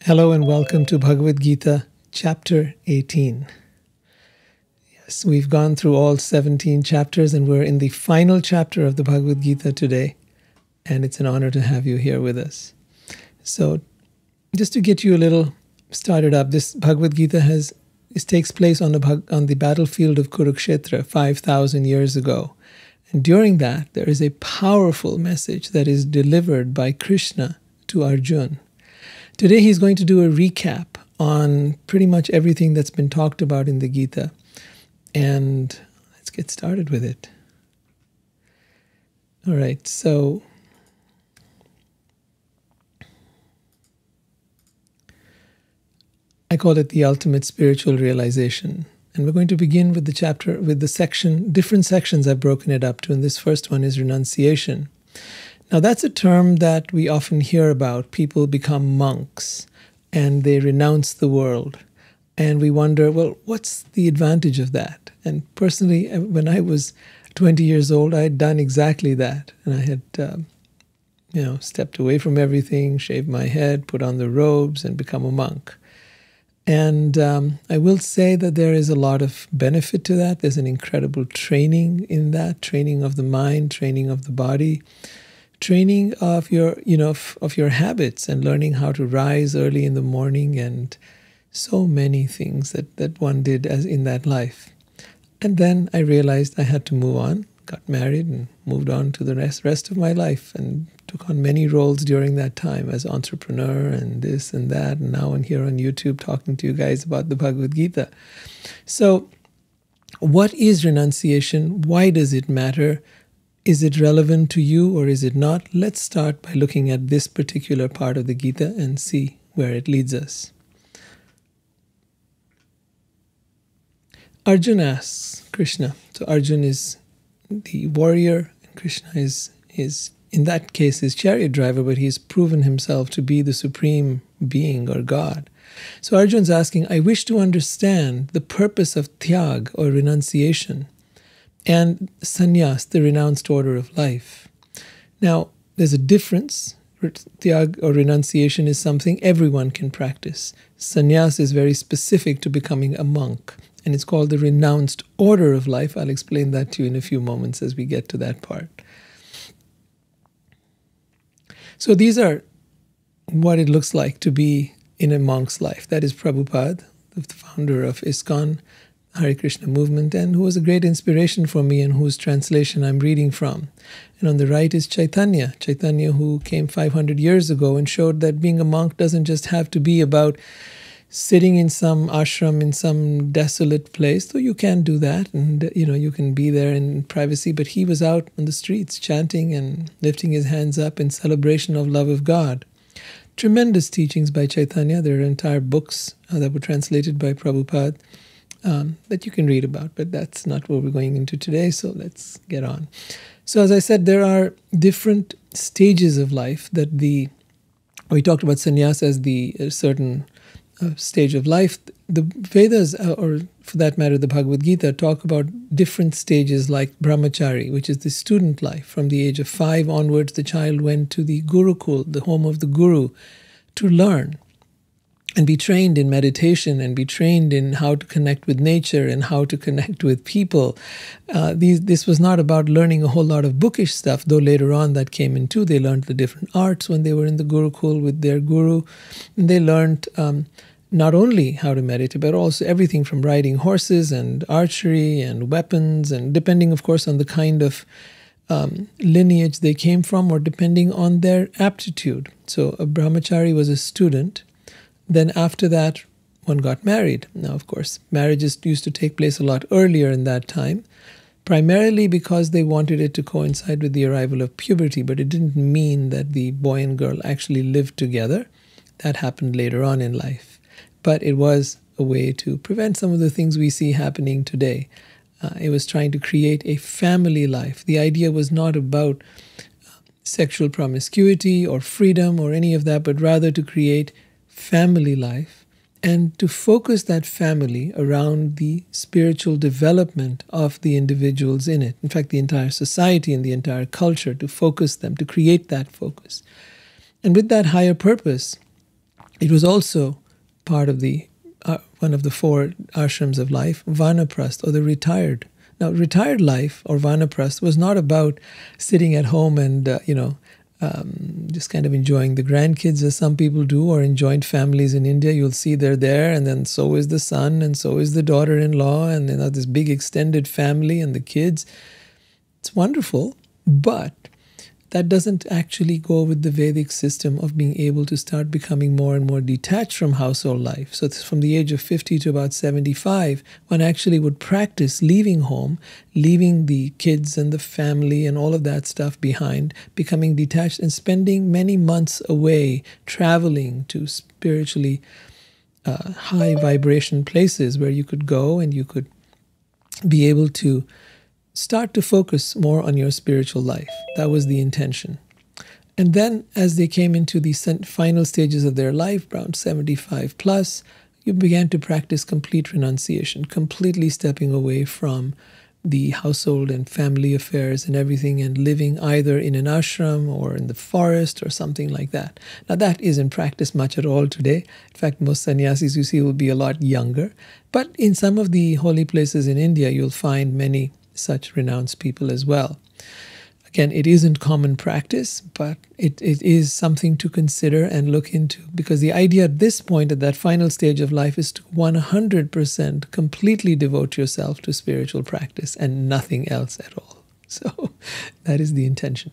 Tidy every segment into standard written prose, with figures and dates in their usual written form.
Hello and welcome to Bhagavad Gita, Chapter 18. Yes, we've gone through all 17 chapters and we're in the final chapter of the Bhagavad Gita today. And it's an honor to have you here with us. So, just to get you a little started up, this Bhagavad Gita takes place on the battlefield of Kurukshetra 5,000 years ago. And during that, there is a powerful message that is delivered by Krishna to Arjuna. Today he's going to do a recap on pretty much everything that's been talked about in the Gita. And let's get started with it. All right, so I call it the ultimate spiritual realization. And we're going to begin with the chapter, with the section, different sections I've broken it up to. And this first one is renunciation. Now, that's a term that we often hear about. People become monks and they renounce the world. And we wonder, well, what's the advantage of that? And personally, when I was 20 years old, I had done exactly that. And I had, stepped away from everything, shaved my head, put on the robes, and become a monk. And I will say that there is a lot of benefit to that. There's an incredible training in that, training of the mind, training of the body, training of your, of your habits and learning how to rise early in the morning and so many things that one did as in that life. And then I realized I had to move on, got married and moved on to the rest of my life and took on many roles during that time as entrepreneur and this and that. And now I'm here on YouTube talking to you guys about the Bhagavad Gita. So what is renunciation? Why does it matter? Is it relevant to you or is it not? Let's start by looking at this particular part of the Gita and see where it leads us. Arjuna asks Krishna. So Arjuna is the warrior, and Krishna is in that case his chariot driver, but he's proven himself to be the supreme being or God. So Arjuna's asking, I wish to understand the purpose of tyag or renunciation and sannyas, the renounced order of life. Now, there's a difference. Tyag or renunciation is something everyone can practice. Sannyas is very specific to becoming a monk, and it's called the renounced order of life. I'll explain that to you in a few moments as we get to that part. So these are what it looks like to be in a monk's life. That is Prabhupada, the founder of ISKCON, Hare Krishna movement, and who was a great inspiration for me and whose translation I'm reading from. And on the right is Chaitanya, who came 500 years ago and showed that being a monk doesn't just have to be about sitting in some ashram in some desolate place, though you can do that and you can be there in privacy, but he was out on the streets chanting and lifting his hands up in celebration of love of God. Tremendous teachings by Chaitanya. There are entire books that were translated by Prabhupada that you can read about, but that's not what we're going into today, so let's get on. So as I said, there are different stages of life that we talked about sannyas as the certain stage of life. The Vedas, or for that matter, the Bhagavad Gita, talk about different stages like brahmachari, which is the student life. From the age of 5 onwards, the child went to the Gurukul, the home of the Guru, to learn and be trained in meditation and be trained in how to connect with nature and how to connect with people. This was not about learning a whole lot of bookish stuff, though later on that came in too. They learned the different arts when they were in the Gurukul with their guru. And they learned not only how to meditate, but also everything from riding horses and archery and weapons, and depending, of course, on the kind of lineage they came from or depending on their aptitude. So a brahmachari was a student. Then after that, one got married. Now, of course, marriages used to take place a lot earlier in that time, primarily because they wanted it to coincide with the arrival of puberty, but it didn't mean that the boy and girl actually lived together. That happened later on in life. But it was a way to prevent some of the things we see happening today. It was trying to create a family life. The idea was not about sexual promiscuity or freedom or any of that, but rather to create family life and to focus that family around the spiritual development of the individuals in it. In fact, the entire society and the entire culture, to focus them, to create that focus. And with that higher purpose, It was also part of the one of the four ashrams of life, vanaprastha, or the retired. Now, retired life or vanaprastha was not about sitting at home and just kind of enjoying the grandkids as some people do, or in joint families in India. You'll see they're there, and then so is the son, and so is the daughter-in-law, and this big extended family and the kids. It's wonderful, but that doesn't actually go with the Vedic system of being able to start becoming more and more detached from household life. So from the age of 50 to about 75, one actually would practice leaving home, leaving the kids and the family and all of that stuff behind, becoming detached and spending many months away, traveling to spiritually high vibration places where you could go and you could be able to start to focus more on your spiritual life. That was the intention. And then as they came into the final stages of their life, around 75 plus, you began to practice complete renunciation, completely stepping away from the household and family affairs and everything, and living either in an ashram or in the forest or something like that. Now that isn't practiced much at all today. In fact, most sannyasis you see will be a lot younger. But in some of the holy places in India, you'll find many such renounced people as well. Again, it isn't common practice, but it is something to consider and look into, because the idea at this point, at that final stage of life, is to 100% completely devote yourself to spiritual practice and nothing else at all. So that is the intention.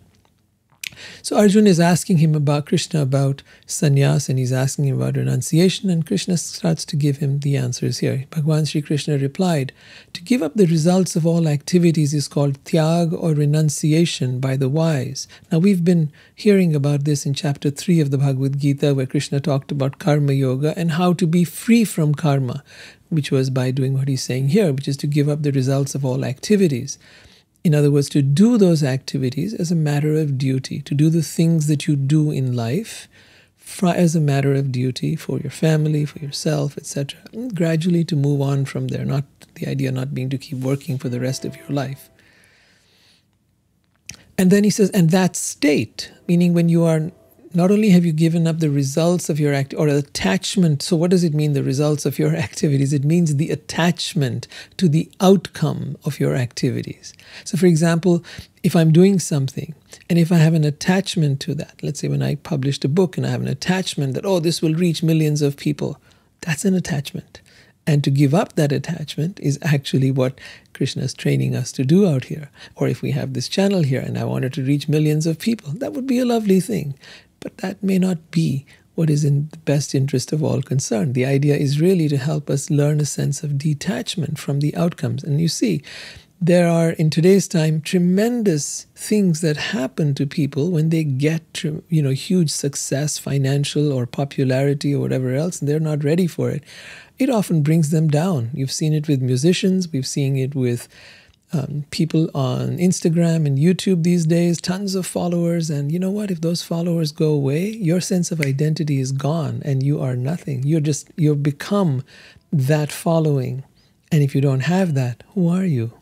So Arjuna is asking him about Krishna about sannyas, and he's asking him about renunciation, and Krishna starts to give him the answers here. Bhagavan Sri Krishna replied, "To give up the results of all activities is called tyag or renunciation by the wise." Now we've been hearing about this in chapter 3 of the Bhagavad Gita, where Krishna talked about karma yoga and how to be free from karma, which was by doing what he's saying here, which is to give up the results of all activities. In other words, to do those activities as a matter of duty, to do the things that you do in life as a matter of duty for your family, for yourself, etc. And gradually to move on from there, not the idea not being to keep working for the rest of your life. And then he says, and that state, meaning when you are, not only have you given up the results of your act or attachment. So what does it mean, the results of your activities? It means the attachment to the outcome of your activities. So for example, if I'm doing something and if I have an attachment to that, let's say when I published a book and I have an attachment that, oh, this will reach millions of people, that's an attachment. And to give up that attachment is actually what Krishna is training us to do out here. Or if we have this channel here and I wanted to reach millions of people, that would be a lovely thing. But that may not be what is in the best interest of all concerned. The idea is really to help us learn a sense of detachment from the outcomes. And you see, there are, in today's time, tremendous things that happen to people when they get huge success, financial or popularity or whatever else, and they're not ready for it. It often brings them down. You've seen it with musicians. We've seen it with people on Instagram and YouTube these days, tons of followers. And you know what? If those followers go away, your sense of identity is gone and you are nothing. You've become that following. And if you don't have that, who are you?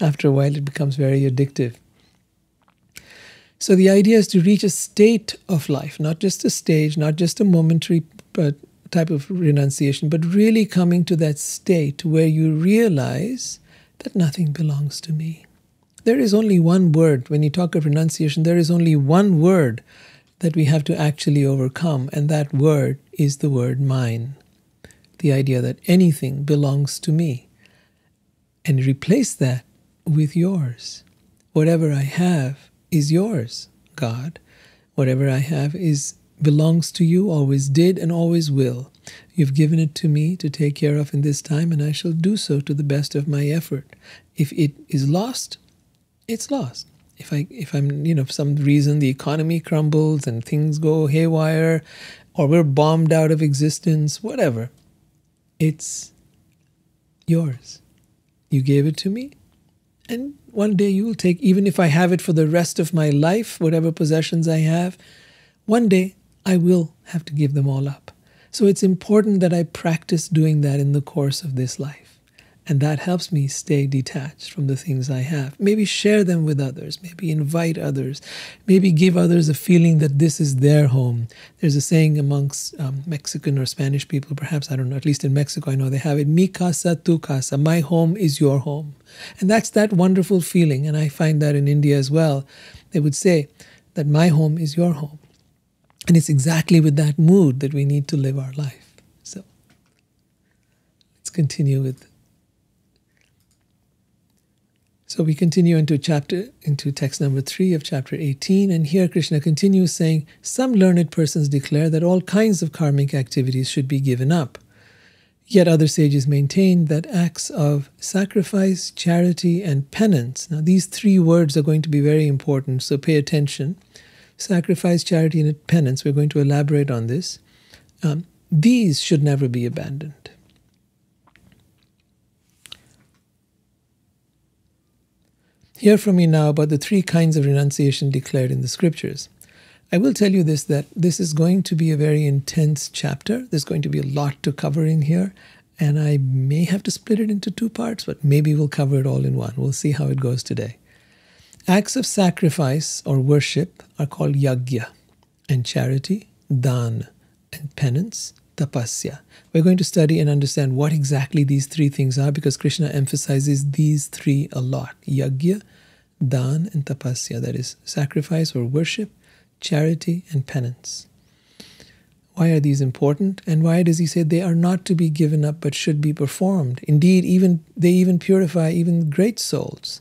After a while, it becomes very addictive. So the idea is to reach a state of life, not just a stage, not just a momentary type of renunciation, but really coming to that state where you realize that nothing belongs to me. There is only one word. When you talk of renunciation, there is only one word that we have to actually overcome, and that word is the word mine. The idea that anything belongs to me. And replace that with yours. Whatever I have is yours, God. Whatever I have belongs to you, always did and always will. You've given it to me to take care of in this time, and I shall do so to the best of my effort. If it is lost, it's lost. If for some reason the economy crumbles and things go haywire, or we're bombed out of existence, whatever, it's yours. You gave it to me, and one day you will take, even if I have it for the rest of my life, whatever possessions I have, one day I will have to give them all up. So it's important that I practice doing that in the course of this life. And that helps me stay detached from the things I have. Maybe share them with others. Maybe invite others. Maybe give others a feeling that this is their home. There's a saying amongst Mexican or Spanish people, perhaps, I don't know, at least in Mexico I know they have it, mi casa, tu casa. My home is your home. And that's that wonderful feeling. And I find that in India as well. They would say that my home is your home. And it's exactly with that mood that we need to live our life. So let's continue with. So we continue into text number 3 of chapter 18, and here Krishna continues saying, some learned persons declare that all kinds of karmic activities should be given up. Yet other sages maintain that acts of sacrifice, charity, and penance, now these 3 words are going to be very important, so pay attention. Sacrifice, charity, and penance, we're going to elaborate on this. These should never be abandoned. Hear from me now about the 3 kinds of renunciation declared in the scriptures. I will tell you this, that this is going to be a very intense chapter. There's going to be a lot to cover in here, and I may have to split it into 2 parts, but maybe we'll cover it all in one. We'll see how it goes today. Acts of sacrifice or worship are called yagya, and charity, dan, and penance, tapasya. We're going to study and understand what exactly these 3 things are, because Krishna emphasizes these 3 a lot. Yagya, dan, and tapasya. That is sacrifice or worship, charity, and penance. Why are these important? And why does he say they are not to be given up but should be performed? Indeed, they even purify even great souls.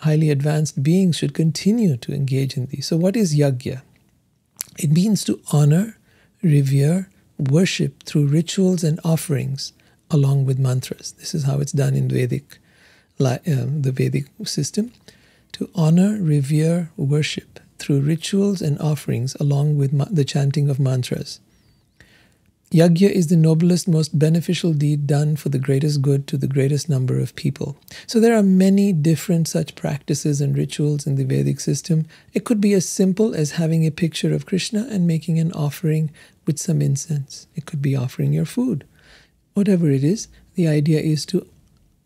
Highly advanced beings should continue to engage in these. So what is yagya? It means to honor, revere, worship through rituals and offerings along with mantras. This is how it's done in the Vedic system. To honor, revere, worship through rituals and offerings along with the chanting of mantras. Yagya is the noblest, most beneficial deed done for the greatest good to the greatest number of people. So there are many different such practices and rituals in the Vedic system. It could be as simple as having a picture of Krishna and making an offering with some incense. It could be offering your food. Whatever it is, the idea is to,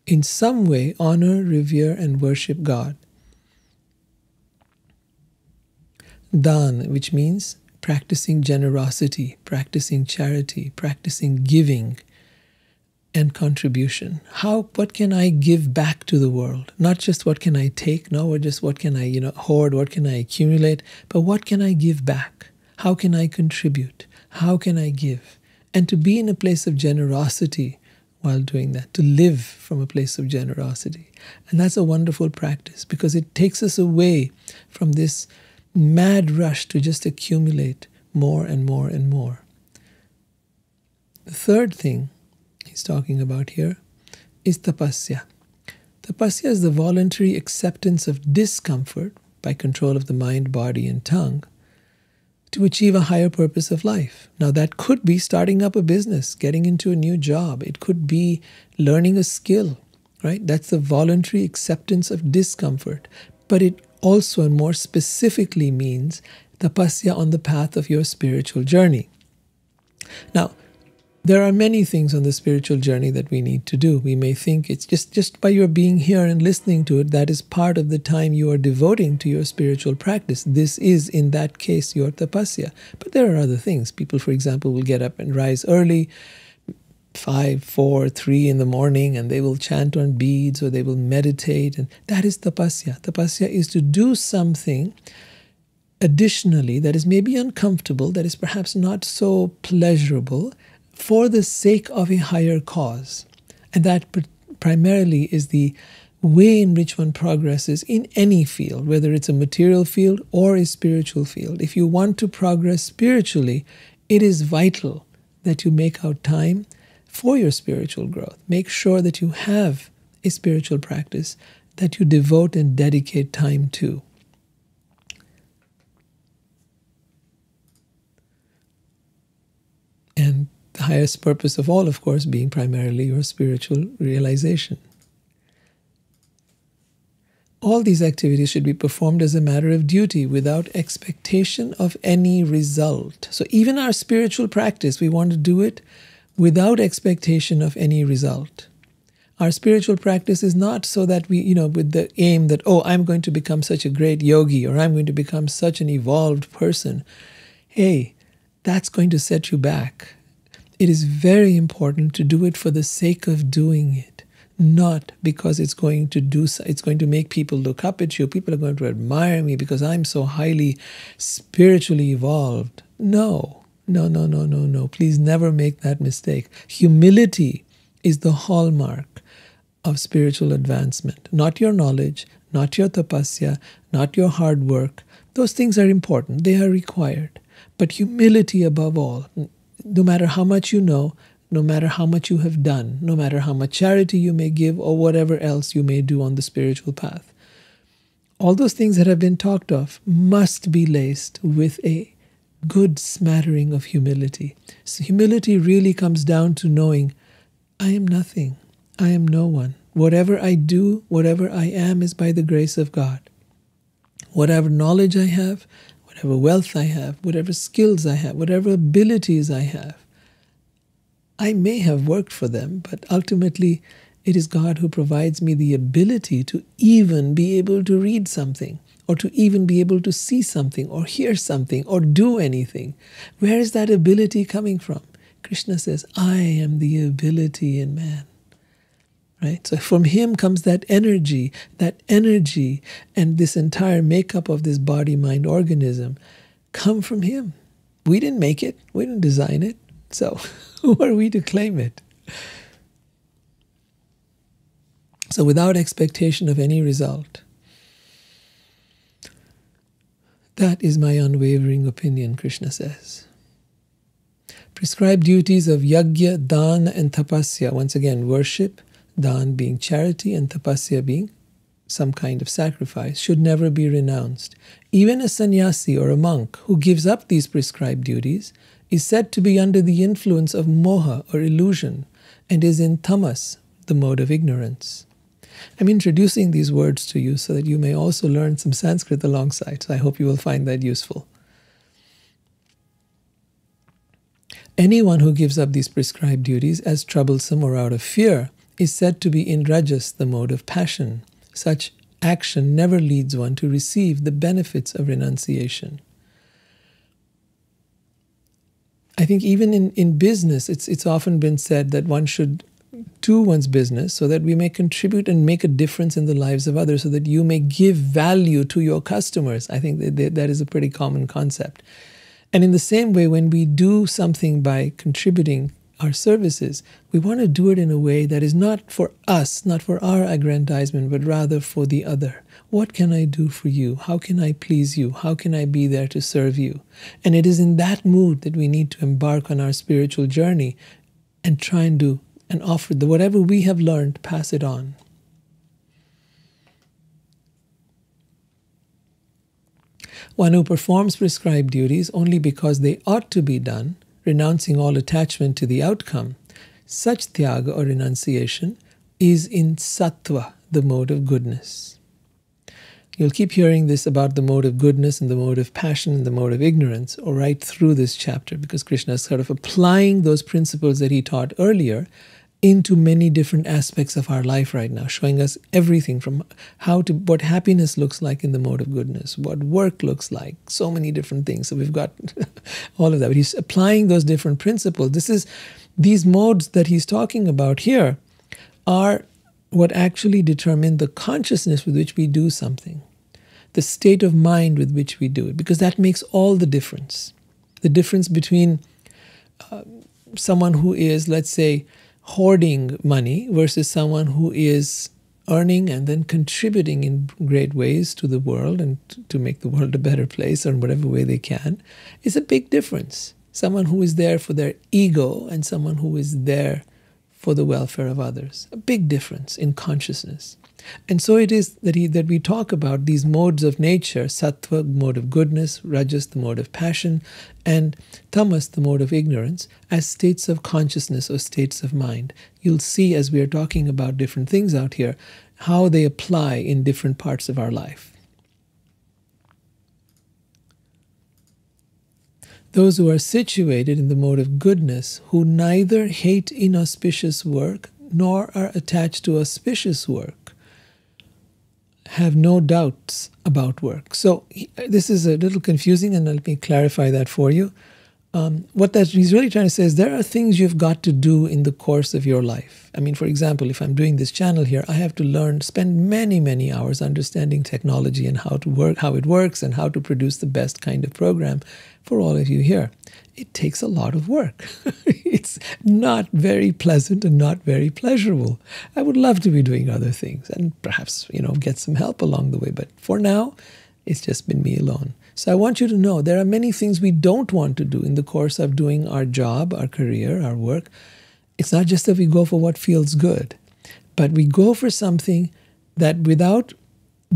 in some way, honor, revere, and worship God. Dan, which means practicing generosity, practicing charity, practicing giving and contribution. What can I give back to the world? Not just what can I take, or just what can I hoard, what can I accumulate, but what can I give back? How can I contribute? How can I give? And to be in a place of generosity while doing that, to live from a place of generosity. And that's a wonderful practice because it takes us away from this mad rush to just accumulate more and more and more. The third thing he's talking about here is tapasya. Tapasya is the voluntary acceptance of discomfort by control of the mind, body, and tongue to achieve a higher purpose of life. Now that could be starting up a business, getting into a new job. It could be learning a skill, right? That's the voluntary acceptance of discomfort. But it also and more specifically means tapasya on the path of your spiritual journey. Now, there are many things on the spiritual journey that we need to do. We may think it's just by your being here and listening to it, that is part of the time you are devoting to your spiritual practice. This is, in that case, your tapasya. But there are other things. People, for example, will get up and rise early, 5, 4, 3 in the morning, and they will chant on beads or they will meditate. And that is tapasya. Tapasya is to do something additionally that is maybe uncomfortable, that is perhaps not so pleasurable, for the sake of a higher cause. And that primarily is the way in which one progresses in any field, whether it's a material field or a spiritual field. If you want to progress spiritually, it is vital that you make out time for your spiritual growth. Make sure that you have a spiritual practice that you devote and dedicate time to. And the highest purpose of all, of course, being primarily your spiritual realization. All these activities should be performed as a matter of duty without expectation of any result. So even our spiritual practice, we want to do it without expectation of any result. Our spiritual practice is not so that we, with the aim that, oh, I'm going to become such a great yogi or I'm going to become such an evolved person. Hey, that's going to set you back. It is very important to do it for the sake of doing it, not because it's going to make people look up at you. People are going to admire me because I'm so highly spiritually evolved. No. Please never make that mistake. Humility is the hallmark of spiritual advancement. Not your knowledge, not your tapasya, not your hard work. Those things are important. They are required. But humility above all, no matter how much you know, no matter how much you have done, no matter how much charity you may give or whatever else you may do on the spiritual path, all those things that have been talked of must be laced with a good smattering of humility. So humility really comes down to knowing, I am nothing. I am no one. Whatever I do, whatever I am is by the grace of God. Whatever knowledge I have, whatever wealth I have, whatever skills I have, whatever abilities I have, I may have worked for them, but ultimately it is God who provides me the ability to even be able to read something, or to even be able to see something, or hear something, or do anything. Where is that ability coming from? Krishna says, I am the ability in man. Right? So from him comes that energy, and this entire makeup of this body-mind organism come from him. We didn't make it. We didn't design it. So who are we to claim it? So without expectation of any result, that is my unwavering opinion, Krishna says. Prescribed duties of yajna, dana, and tapasya, once again, worship, dan being charity, and tapasya being some kind of sacrifice, should never be renounced. Even a sannyasi or a monk who gives up these prescribed duties is said to be under the influence of moha or illusion and is in tamas, the mode of ignorance. I'm introducing these words to you so that you may also learn some Sanskrit alongside. So I hope you will find that useful. Anyone who gives up these prescribed duties as troublesome or out of fear is said to be in rajas, the mode of passion. Such action never leads one to receive the benefits of renunciation. I think even in business, it's often been said that one should do one's business so that we may contribute and make a difference in the lives of others, so that you may give value to your customers. I think that is a pretty common concept. And in the same way, when we do something by contributing our services, we want to do it in a way that is not for us, not for our aggrandizement, but rather for the other. What can I do for you? How can I please you? How can I be there to serve you? And it is in that mood that we need to embark on our spiritual journey and try and do and offer whatever we have learned, pass it on. One who performs prescribed duties only because they ought to be done, renouncing all attachment to the outcome, such tyaga or renunciation is in sattva, the mode of goodness. You'll keep hearing this about the mode of goodness and the mode of passion and the mode of ignorance or right through this chapter, because Krishna is sort of applying those principles that he taught earlier into many different aspects of our life right now, showing us everything from what happiness looks like in the mode of goodness, what work looks like, so many different things. So we've got all of that. But he's applying those different principles. These modes that he's talking about here are what actually determine the consciousness with which we do something, the state of mind with which we do it, because that makes all the difference. The difference between someone who is, let's say, hoarding money versus someone who is earning and then contributing in great ways to the world and to make the world a better place or in whatever way they can, is a big difference. Someone who is there for their ego and someone who is there for the welfare of others. A big difference in consciousness. And so it is that we talk about these modes of nature, sattva, mode of goodness, rajas, the mode of passion, and tamas, the mode of ignorance, as states of consciousness or states of mind. You'll see as we are talking about different things out here, how they apply in different parts of our life. Those who are situated in the mode of goodness, who neither hate inauspicious work nor are attached to auspicious work, have no doubts about work. So this is a little confusing, and let me clarify that for you. What he's really trying to say is there are things you've got to do in the course of your life. I mean, for example, if I'm doing this channel here, I have to spend many, many hours understanding technology and how it works, and how to produce the best kind of program for all of you here. It takes a lot of work. It's not very pleasant and not very pleasurable. I would love to be doing other things and perhaps, get some help along the way. But for now, it's just been me alone. So I want you to know there are many things we don't want to do in the course of doing our job, our career, our work. It's not just that we go for what feels good, but we go for something that without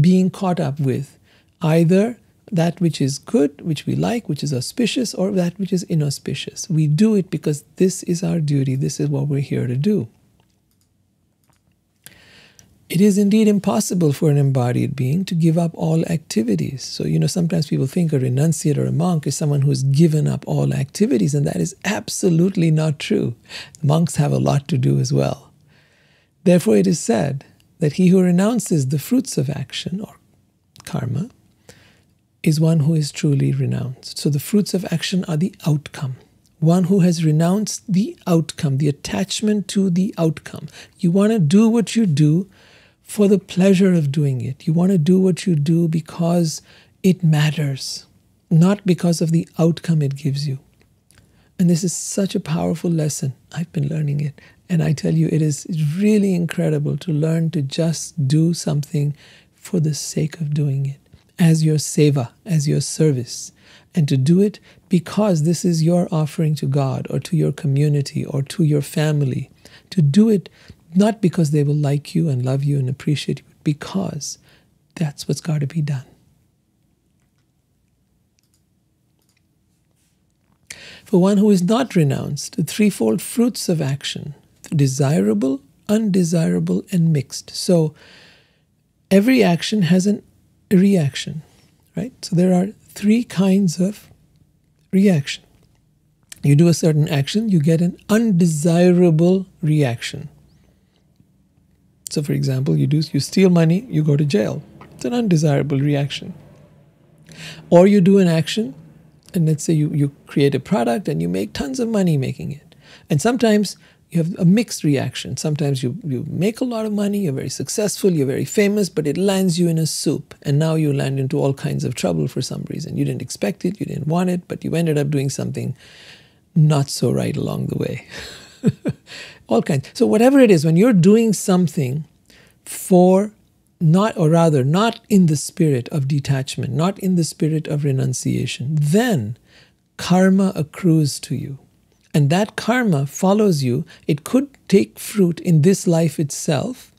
being caught up with either that which is good, which we like, which is auspicious, or that which is inauspicious. We do it because this is our duty. This is what we're here to do. It is indeed impossible for an embodied being to give up all activities. So, sometimes people think a renunciate or a monk is someone who has given up all activities, and that is absolutely not true. Monks have a lot to do as well. Therefore, it is said that he who renounces the fruits of action, or karma, is one who is truly renounced. So the fruits of action are the outcome. One who has renounced the outcome, the attachment to the outcome. You want to do what you do for the pleasure of doing it. You want to do what you do because it matters, not because of the outcome it gives you. And this is such a powerful lesson. I've been learning it. And I tell you, it's really incredible to learn to just do something for the sake of doing it, as your seva, as your service. And to do it because this is your offering to God or to your community or to your family. To do it not because they will like you and love you and appreciate you, because that's what's got to be done. For one who is not renounced, the threefold fruits of action, desirable, undesirable, and mixed. So every action has a reaction, right? So there are three kinds of reaction. You do a certain action, you get an undesirable reaction. So for example, you steal money, you go to jail. It's an undesirable reaction. Or you do an action, and let's say you create a product and you make tons of money making it. And sometimes you have a mixed reaction. Sometimes you make a lot of money, you're very successful, you're very famous, but it lands you in a soup. And now you land into all kinds of trouble for some reason. You didn't expect it, you didn't want it, but you ended up doing something not so right along the way. All kinds. So whatever it is, when you're doing something not in the spirit of detachment, not in the spirit of renunciation, then karma accrues to you. And that karma follows you. It could take fruit in this life itself,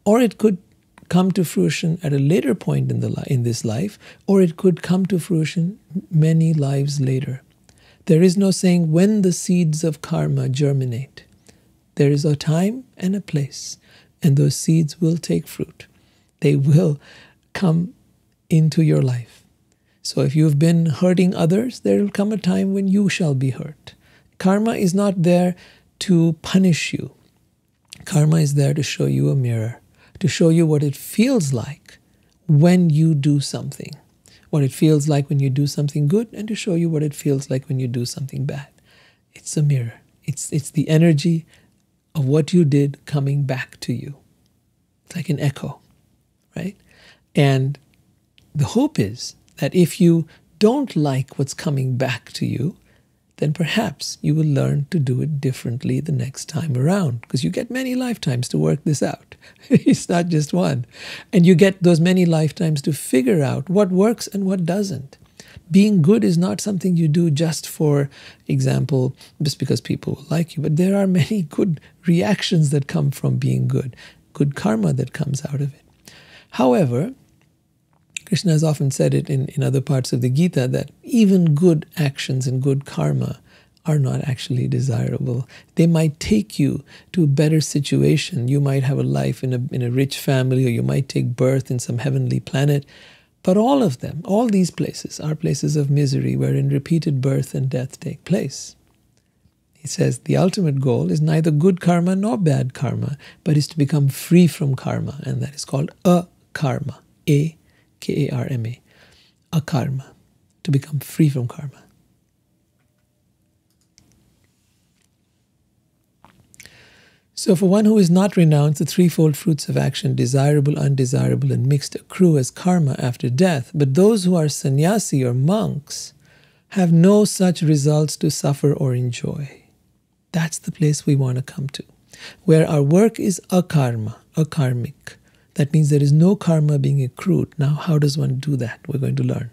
or it could come to fruition at a later point in this life, or it could come to fruition many lives later. There is no saying when the seeds of karma germinate. There is a time and a place, and those seeds will take fruit. They will come into your life. So if you've been hurting others, there will come a time when you shall be hurt. Karma is not there to punish you. Karma is there to show you a mirror, to show you what it feels like when you do something, what it feels like when you do something good, and to show you what it feels like when you do something bad. It's a mirror. It's the energy of what you did coming back to you. It's like an echo, right? And the hope is that if you don't like what's coming back to you, then perhaps you will learn to do it differently the next time around, because you get many lifetimes to work this out. It's not just one. And you get those many lifetimes to figure out what works and what doesn't. Being good is not something you do just for example, just because people will like you, but there are many good reactions that come from being good karma that comes out of it. However, Krishna has often said it in other parts of the Gita that even good actions and good karma are not actually desirable. They might take you to a better situation. You might have a life in a rich family, or you might take birth in some heavenly planet. But all of them, all these places, are places of misery wherein repeated birth and death take place. He says the ultimate goal is neither good karma nor bad karma, but is to become free from karma, and that is called akarma, A-K-A-R-M-A, akarma, to become free from karma. So for one who is not renounced, the threefold fruits of action, desirable, undesirable, and mixed, accrue as karma after death. But those who are sannyasi or monks have no such results to suffer or enjoy. That's the place we want to come to, where our work is akarma, akarmic. That means there is no karma being accrued. Now, how does one do that? We're going to learn.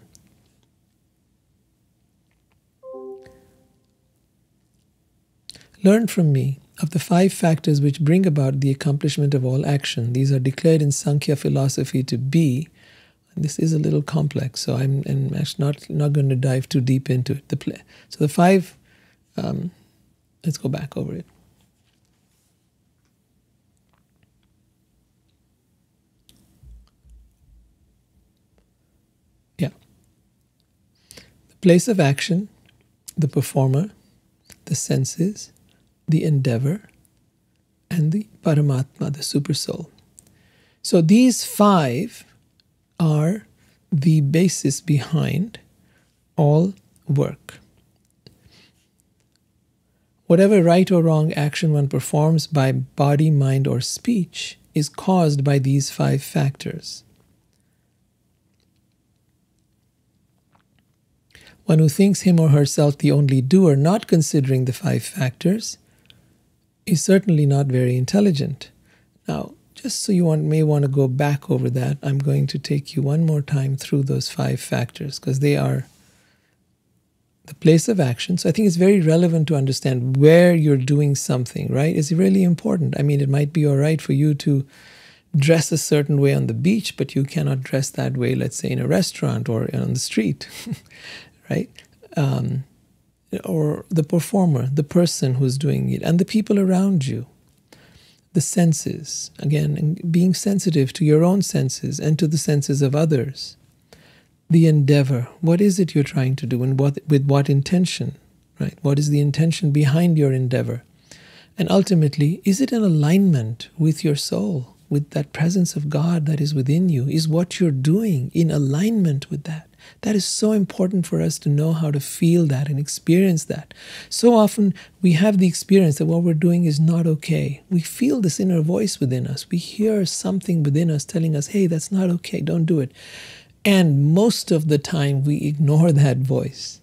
Learn from me of the 5 factors which bring about the accomplishment of all action. These are declared in Sankhya philosophy to be, and this is a little complex, so I'm actually not going to dive too deep into it. So the 5, let's go back over it. Yeah. The place of action, the performer, the senses, the endeavor, and the Paramatma, the super soul. So these 5 are the basis behind all work. Whatever right or wrong action one performs by body, mind, or speech is caused by these 5 factors. One who thinks him or herself the only doer, not considering the 5 factors, is certainly not very intelligent. Now, just so you may want to go back over that, I'm going to take you one more time through those 5 factors, because they are the place of action. So I think it's very relevant to understand where you're doing something, right? It's really important. I mean, it might be all right for you to dress a certain way on the beach, but you cannot dress that way, let's say, in a restaurant or on the street, right? Or the performer, the person who's doing it, and the people around you. The senses, again, being sensitive to your own senses and to the senses of others. The endeavor, what is it you're trying to do and with what intention, right? What is the intention behind your endeavor? And ultimately, is it in alignment with your soul, with that presence of God that is within you? Is what you're doing in alignment with that? That is so important for us to know how to feel that and experience that. So often we have the experience that what we're doing is not okay. We feel this inner voice within us. We hear something within us telling us, hey, that's not okay, don't do it. And most of the time we ignore that voice.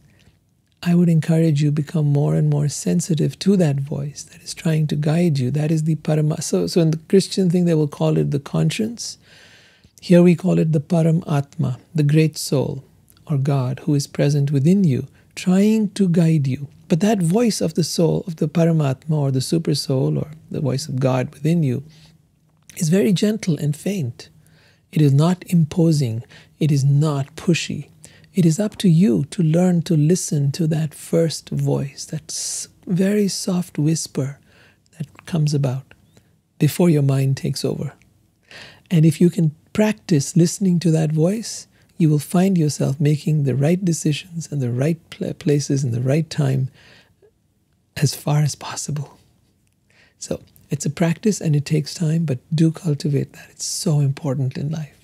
I would encourage you to become more and more sensitive to that voice that is trying to guide you. That is the Parama. So in the Christian thing, they will call it the conscience. Here we call it the Paramatma, the great soul, or God, who is present within you, trying to guide you. But that voice of the soul, of the Paramatma, or the super soul, or the voice of God within you, is very gentle and faint. It is not imposing. It is not pushy. It is up to you to learn to listen to that first voice, that very soft whisper that comes about before your mind takes over. And if you can practice listening to that voice, you will find yourself making the right decisions and the right places in the right time as far as possible. So it's a practice and it takes time, but do cultivate that. It's so important in life.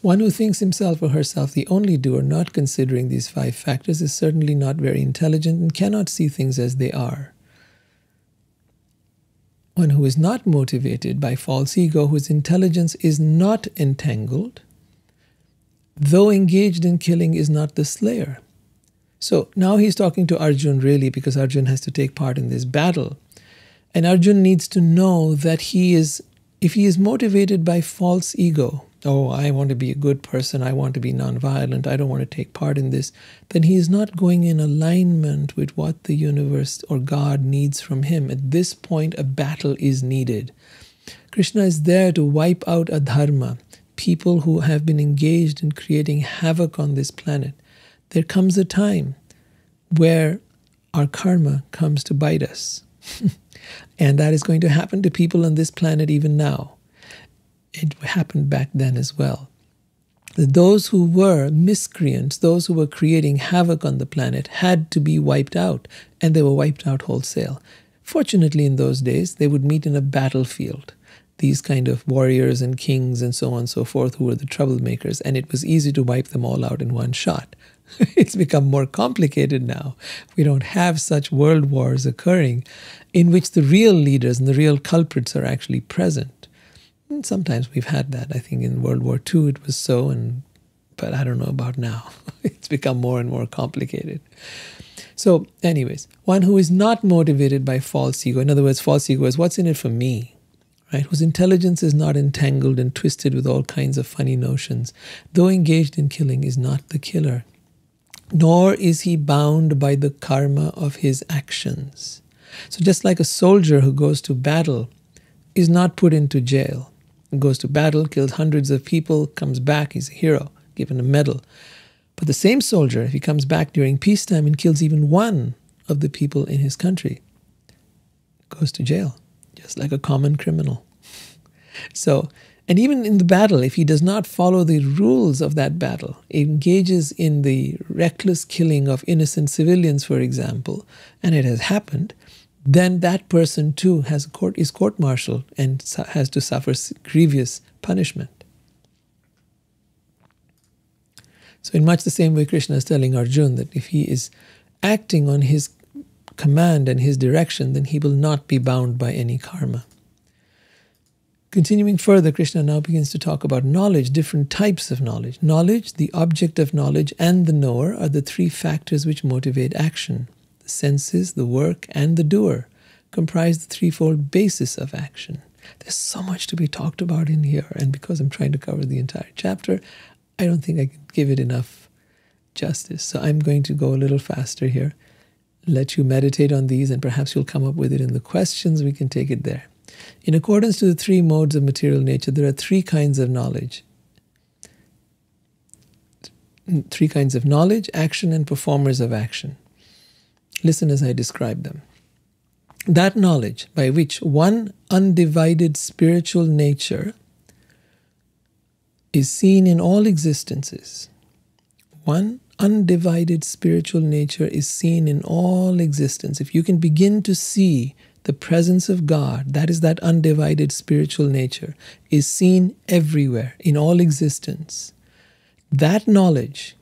One who thinks himself or herself the only doer, not considering these 5 factors, is certainly not very intelligent and cannot see things as they are. One who is not motivated by false ego, whose intelligence is not entangled, though engaged in killing, is not the slayer. So now he's talking to Arjun really, because Arjun has to take part in this battle. And Arjun needs to know that if he is motivated by false ego, oh, I want to be a good person, I want to be nonviolent, I don't want to take part in this, then he is not going in alignment with what the universe or God needs from him. At this point, a battle is needed. Krishna is there to wipe out adharma, people who have been engaged in creating havoc on this planet. There comes a time where our karma comes to bite us. And that is going to happen to people on this planet even now. It happened back then as well. that those who were miscreants, those who were creating havoc on the planet, had to be wiped out, and they were wiped out wholesale. Fortunately, in those days, they would meet in a battlefield, these kind of warriors and kings and so on and so forth, who were the troublemakers, and it was easy to wipe them all out in one shot. It's become more complicated now. We don't have such world wars occurring in which the real leaders and the real culprits are actually present. And sometimes we've had that. I think in World War II it was so, but I don't know about now. It's become more and more complicated. So anyways, one who is not motivated by false ego, in other words, false ego is what's in it for me, right? Whose intelligence is not entangled and twisted with all kinds of funny notions, though engaged in killing, is not the killer, nor is he bound by the karma of his actions. So just like a soldier who goes to battle is not put into jail, goes to battle, kills hundreds of people, comes back, he's a hero, given a medal. But the same soldier, if he comes back during peacetime and kills even one of the people in his country, goes to jail, just like a common criminal. So, and even in the battle, if he does not follow the rules of that battle, engages in the reckless killing of innocent civilians, for example, and it has happened, then that person too is court-martialed and has to suffer grievous punishment. So in much the same way, Krishna is telling Arjuna that if he is acting on his command and his direction, then he will not be bound by any karma. Continuing further, Krishna now begins to talk about knowledge, different types of knowledge. Knowledge, the object of knowledge, and the knower are the three factors which motivate action. The senses, the work, and the doer comprise the threefold basis of action. There's so much to be talked about in here, and because I'm trying to cover the entire chapter, I don't think I can give it enough justice. So I'm going to go a little faster here, let you meditate on these, and perhaps you'll come up with it in the questions. We can take it there. In accordance to the three modes of material nature, there are three kinds of knowledge. Three kinds of knowledge, action, and performers of action. Listen as I describe them. That knowledge by which one undivided spiritual nature is seen in all existences. One undivided spiritual nature is seen in all existence. If you can begin to see the presence of God, that is that undivided spiritual nature, is seen everywhere, in all existence. That knowledge,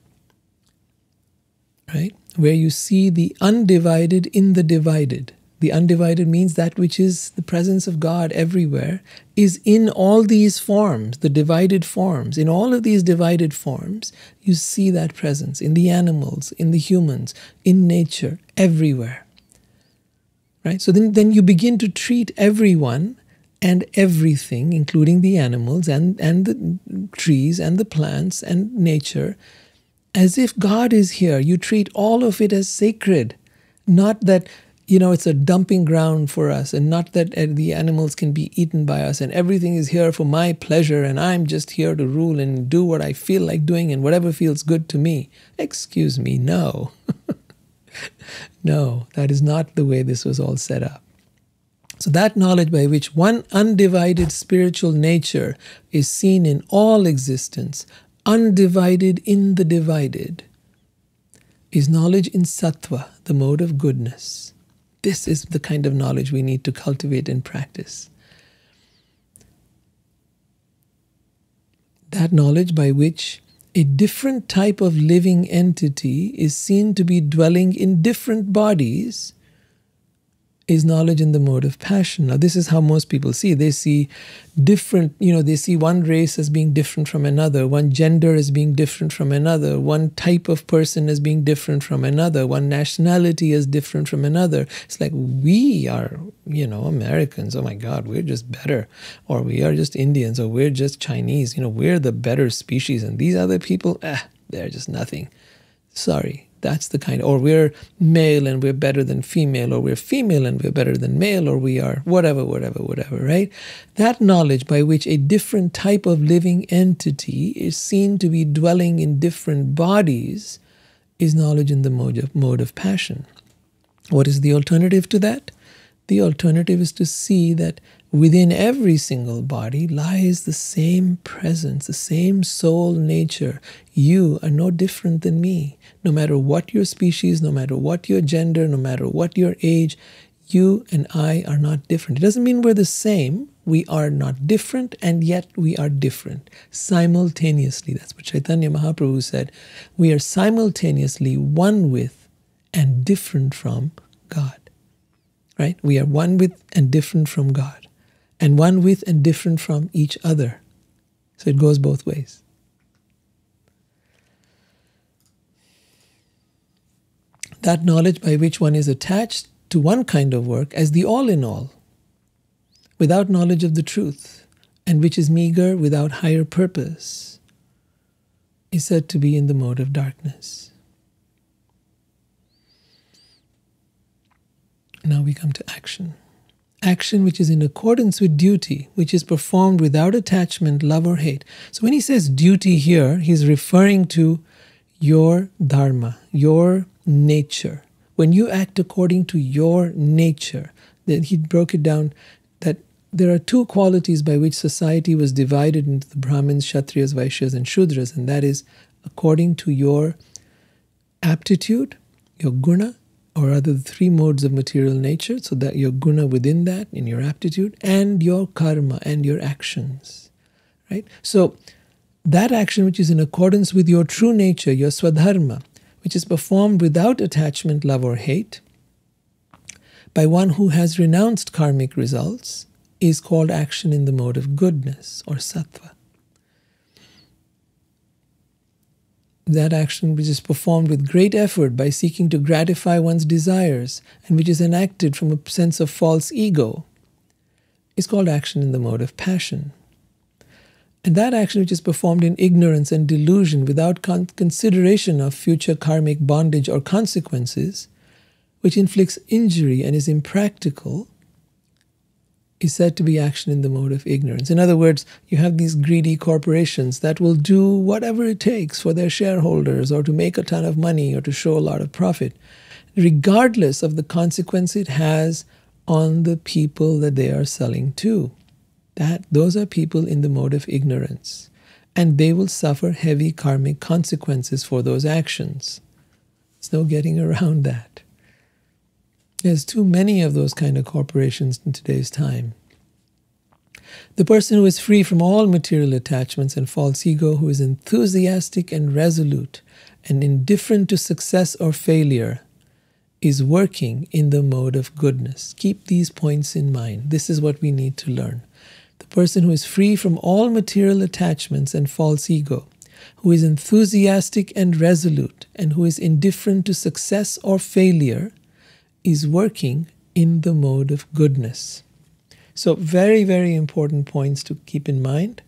right, where you see the undivided in the divided. The undivided means that which is the presence of God everywhere, is in all these forms, the divided forms. In all of these divided forms, you see that presence in the animals, in the humans, in nature, everywhere. Right? So then you begin to treat everyone and everything, including the animals and the trees and the plants and nature, as if God is here. You treat all of it as sacred, not that, it's a dumping ground for us, and not that the animals can be eaten by us, and everything is here for my pleasure, and I'm just here to rule and do what I feel like doing and whatever feels good to me. Excuse me, no. No, that is not the way this was all set up. So that knowledge by which one undivided spiritual nature is seen in all existence, undivided in the divided, is knowledge in sattva, the mode of goodness. This is the kind of knowledge we need to cultivate and practice. That knowledge by which a different type of living entity is seen to be dwelling in different bodies is knowledge in the mode of passion. Now, this is how most people see. They see different, they see one race as being different from another, one gender as being different from another, one type of person as being different from another, one nationality as different from another. It's like, we are, Americans, oh my God, we're just better. Or we are just Indians, or we're just Chinese, we're the better species. And these other people, they're just nothing. Sorry. That's the kind, or we're male and we're better than female, or we're female and we're better than male, or we are whatever, right? That knowledge by which a different type of living entity is seen to be dwelling in different bodies is knowledge in the mode of passion. What is the alternative to that? The alternative is to see that within every single body lies the same presence, the same soul nature. You are no different than me. No matter what your species, no matter what your gender, no matter what your age, you and I are not different. It doesn't mean we're the same. We are not different, and yet we are different simultaneously. That's what Chaitanya Mahaprabhu said. We are simultaneously one with and different from God. Right? We are one with and different from God, and one with and different from each other. So it goes both ways. That knowledge by which one is attached to one kind of work as the all-in-all, without knowledge of the truth, and which is meager without higher purpose, is said to be in the mode of darkness. Now we come to action. Action which is in accordance with duty, which is performed without attachment, love, or hate. So when he says duty here, he's referring to your dharma, your nature. When you act according to your nature, then he broke it down that there are two qualities by which society was divided into the Brahmins, Kshatriyas, Vaishyas, and Shudras, and that is according to your aptitude, your guna, or rather the three modes of material nature, so that your guna within that, in your aptitude, and your karma, and your actions. Right? So that action which is in accordance with your true nature, your swadharma, which is performed without attachment, love, or hate, by one who has renounced karmic results, is called action in the mode of goodness, or sattva. That action which is performed with great effort by seeking to gratify one's desires, and which is enacted from a sense of false ego, is called action in the mode of passion. And that action which is performed in ignorance and delusion without consideration of future karmic bondage or consequences, which inflicts injury and is impractical, is said to be action in the mode of ignorance. In other words, you have these greedy corporations that will do whatever it takes for their shareholders, or to make a ton of money, or to show a lot of profit, regardless of the consequence it has on the people that they are selling to. Those are people in the mode of ignorance, and they will suffer heavy karmic consequences for those actions. There's no getting around that. There's too many of those kind of corporations in today's time. The person who is free from all material attachments and false ego, who is enthusiastic and resolute and indifferent to success or failure, is working in the mode of goodness. Keep these points in mind. This is what we need to learn. The person who is free from all material attachments and false ego, who is enthusiastic and resolute, and who is indifferent to success or failure, is working in the mode of goodness. So very, very important points to keep in mind.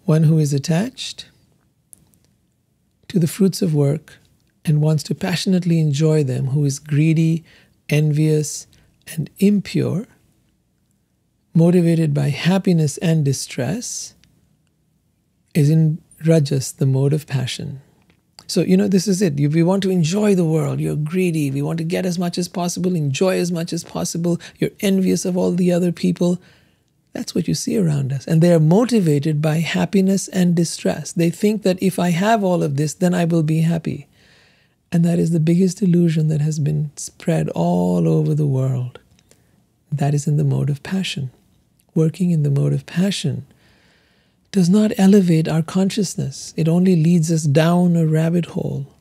One who is attached to the fruits of work and wants to passionately enjoy them, who is greedy, envious, and impure, motivated by happiness and distress, is in Rajas, the mode of passion. So, this is it. We want to enjoy the world. You're greedy. We want to get as much as possible, enjoy as much as possible. You're envious of all the other people. That's what you see around us. And they are motivated by happiness and distress. They think that if I have all of this, then I will be happy. And that is the biggest illusion that has been spread all over the world. That is in the mode of passion. Working in the mode of passion does not elevate our consciousness. It only leads us down a rabbit hole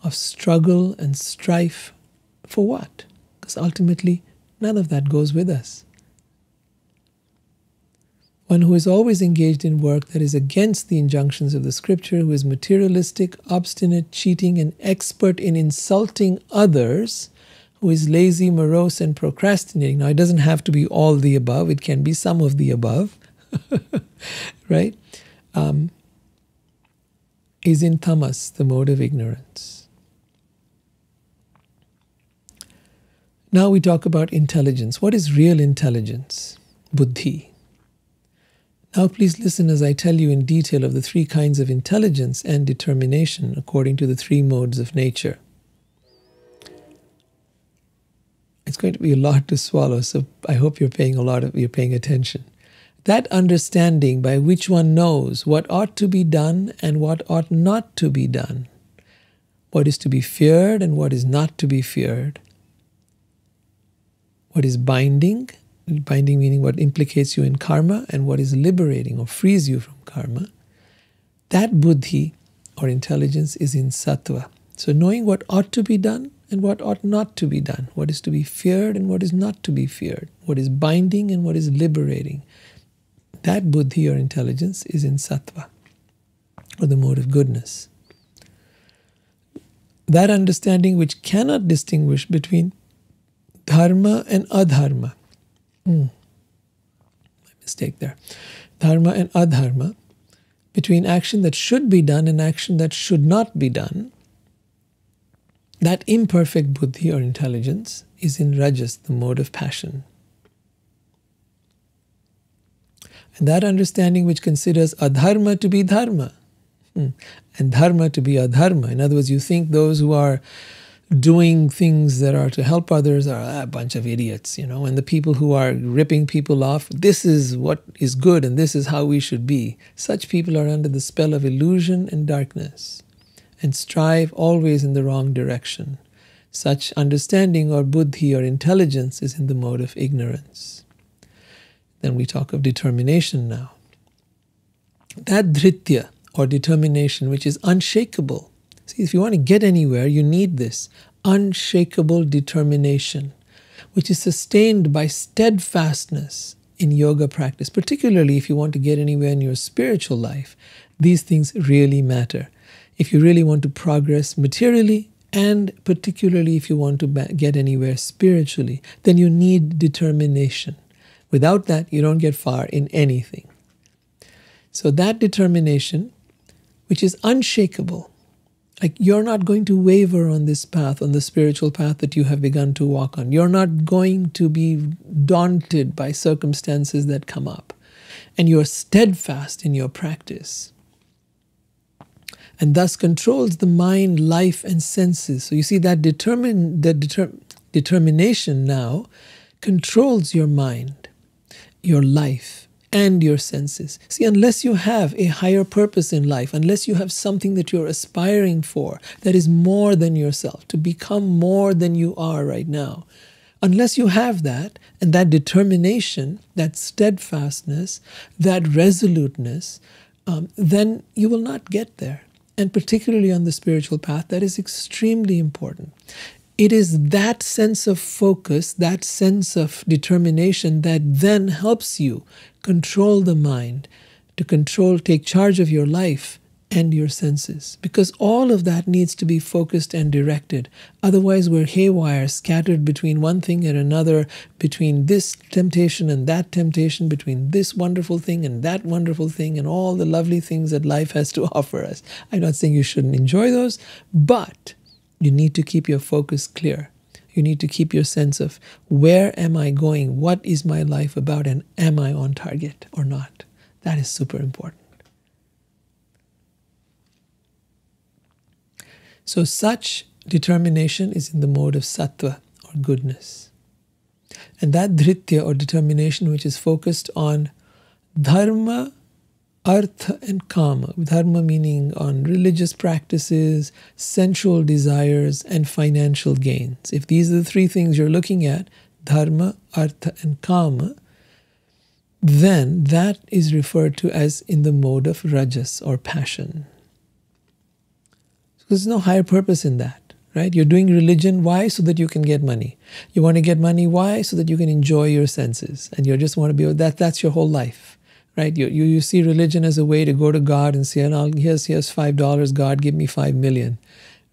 of struggle and strife. For what? Because ultimately, none of that goes with us. One who is always engaged in work that is against the injunctions of the scripture, who is materialistic, obstinate, cheating, and expert in insulting others, who is lazy, morose, and procrastinating. Now, it doesn't have to be all the above. It can be some of the above. Right? Is in tamas, the mode of ignorance. Now we talk about intelligence. What is real intelligence? Buddhi. Now please listen as I tell you in detail of the three kinds of intelligence and determination according to the three modes of nature. it's going to be a lot to swallow, so I hope you're paying attention. That understanding by which one knows what ought to be done and what ought not to be done, what is to be feared and what is not to be feared, what is binding meaning what implicates you in karma, and what is liberating or frees you from karma, that buddhi or intelligence is in sattva. So knowing what ought to be done and what ought not to be done, what is to be feared and what is not to be feared, what is binding and what is liberating, that buddhi or intelligence is in sattva, or the mode of goodness. That understanding which cannot distinguish between dharma and adharma. My mistake there. Dharma and adharma, between action that should be done and action that should not be done, that imperfect buddhi or intelligence is in rajas, the mode of passion. And that understanding which considers adharma to be dharma, and dharma to be adharma. In other words, you think those who are doing things that are to help others are a bunch of idiots, and the people who are ripping people off, this is what is good and this is how we should be. Such people are under the spell of illusion and darkness and strive always in the wrong direction. Such understanding or buddhi or intelligence is in the mode of ignorance. Then we talk of determination now. That dhritya or determination which is unshakable. See, if you want to get anywhere, you need this unshakable determination, which is sustained by steadfastness in yoga practice. Particularly if you want to get anywhere in your spiritual life, these things really matter. If you really want to progress materially, and particularly if you want to get anywhere spiritually, then you need determination. Without that, you don't get far in anything. So that determination, which is unshakable, like you're not going to waver on this path, on the spiritual path that you have begun to walk on. You're not going to be daunted by circumstances that come up. And you're steadfast in your practice. And thus controls the mind, life, and senses. So you see that determination now controls your mind, your life, and your senses. See, unless you have a higher purpose in life, unless you have something that you're aspiring for that is more than yourself, to become more than you are right now, unless you have that, and that determination, that steadfastness, that resoluteness, then you will not get there. And particularly on the spiritual path, that is extremely important. It is that sense of focus, that sense of determination that then helps you control the mind, to take charge of your life and your senses. Because all of that needs to be focused and directed. Otherwise, we're haywire, scattered between one thing and another, between this temptation and that temptation, between this wonderful thing and that wonderful thing, and all the lovely things that life has to offer us. I'm not saying you shouldn't enjoy those, but you need to keep your focus clear. You need to keep your sense of where am I going, what is my life about, and am I on target or not? That is super important. So such determination is in the mode of sattva or goodness. And that dhritya or determination which is focused on dharma, artha and kama. Dharma meaning on religious practices, sensual desires, and financial gains. If these are the three things you're looking at, dharma, artha, and kama, then that is referred to as in the mode of rajas or passion. There's no higher purpose in that, right? You're doing religion, why? So that you can get money. You want to get money, why? So that you can enjoy your senses. And you just want to be, that's your whole life, right? You see religion as a way to go to God and say, here's $5, God, give me 5 million,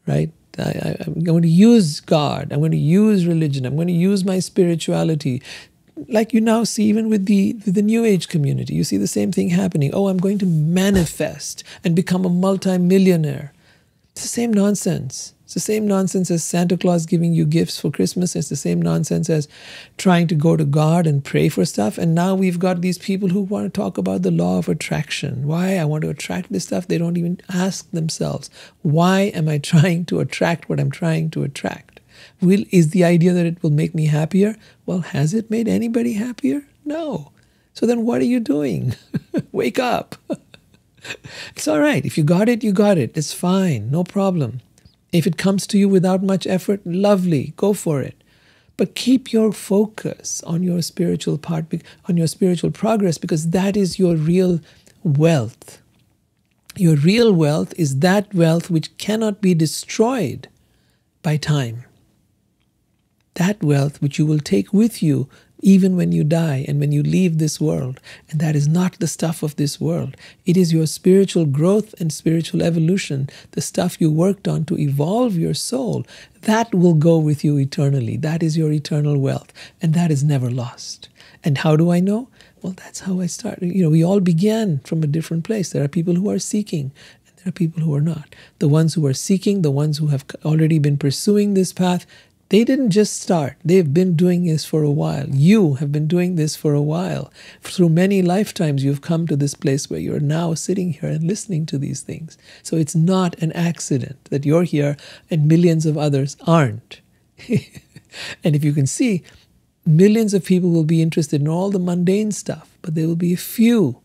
right? I'm going to use God. I'm going to use religion. I'm going to use my spirituality. Like you now see even with the New Age community, you see the same thing happening. Oh, I'm going to manifest and become a multi-millionaire. It's the same nonsense. It's the same nonsense as Santa Claus giving you gifts for Christmas. It's the same nonsense as trying to go to God and pray for stuff. And now we've got these people who want to talk about the law of attraction. Why I want to attract this stuff, they don't even ask themselves, why am I trying to attract what I'm trying to attract? Is the idea that it will make me happier? Well, has it made anybody happier? No. So then what are you doing? Wake up. It's all right. If you got it, you got it. It's fine. No problem. If it comes to you without much effort, lovely. Go for it. But keep your focus on your spiritual part, on your spiritual progress, because that is your real wealth. Your real wealth is that wealth which cannot be destroyed by time. That wealth which you will take with you even when you die and when you leave this world. And that is not the stuff of this world. It is your spiritual growth and spiritual evolution, the stuff you worked on to evolve your soul. That will go with you eternally. That is your eternal wealth. And that is never lost. And how do I know? Well, that's how I started. We all began from a different place. There are people who are seeking, and there are people who are not. The ones who are seeking, the ones who have already been pursuing this path, they didn't just start. They've been doing this for a while. You have been doing this for a while. Through many lifetimes, you've come to this place where you're now sitting here and listening to these things. So it's not an accident that you're here and millions of others aren't. And if you can see, millions of people will be interested in all the mundane stuff, but there will be a few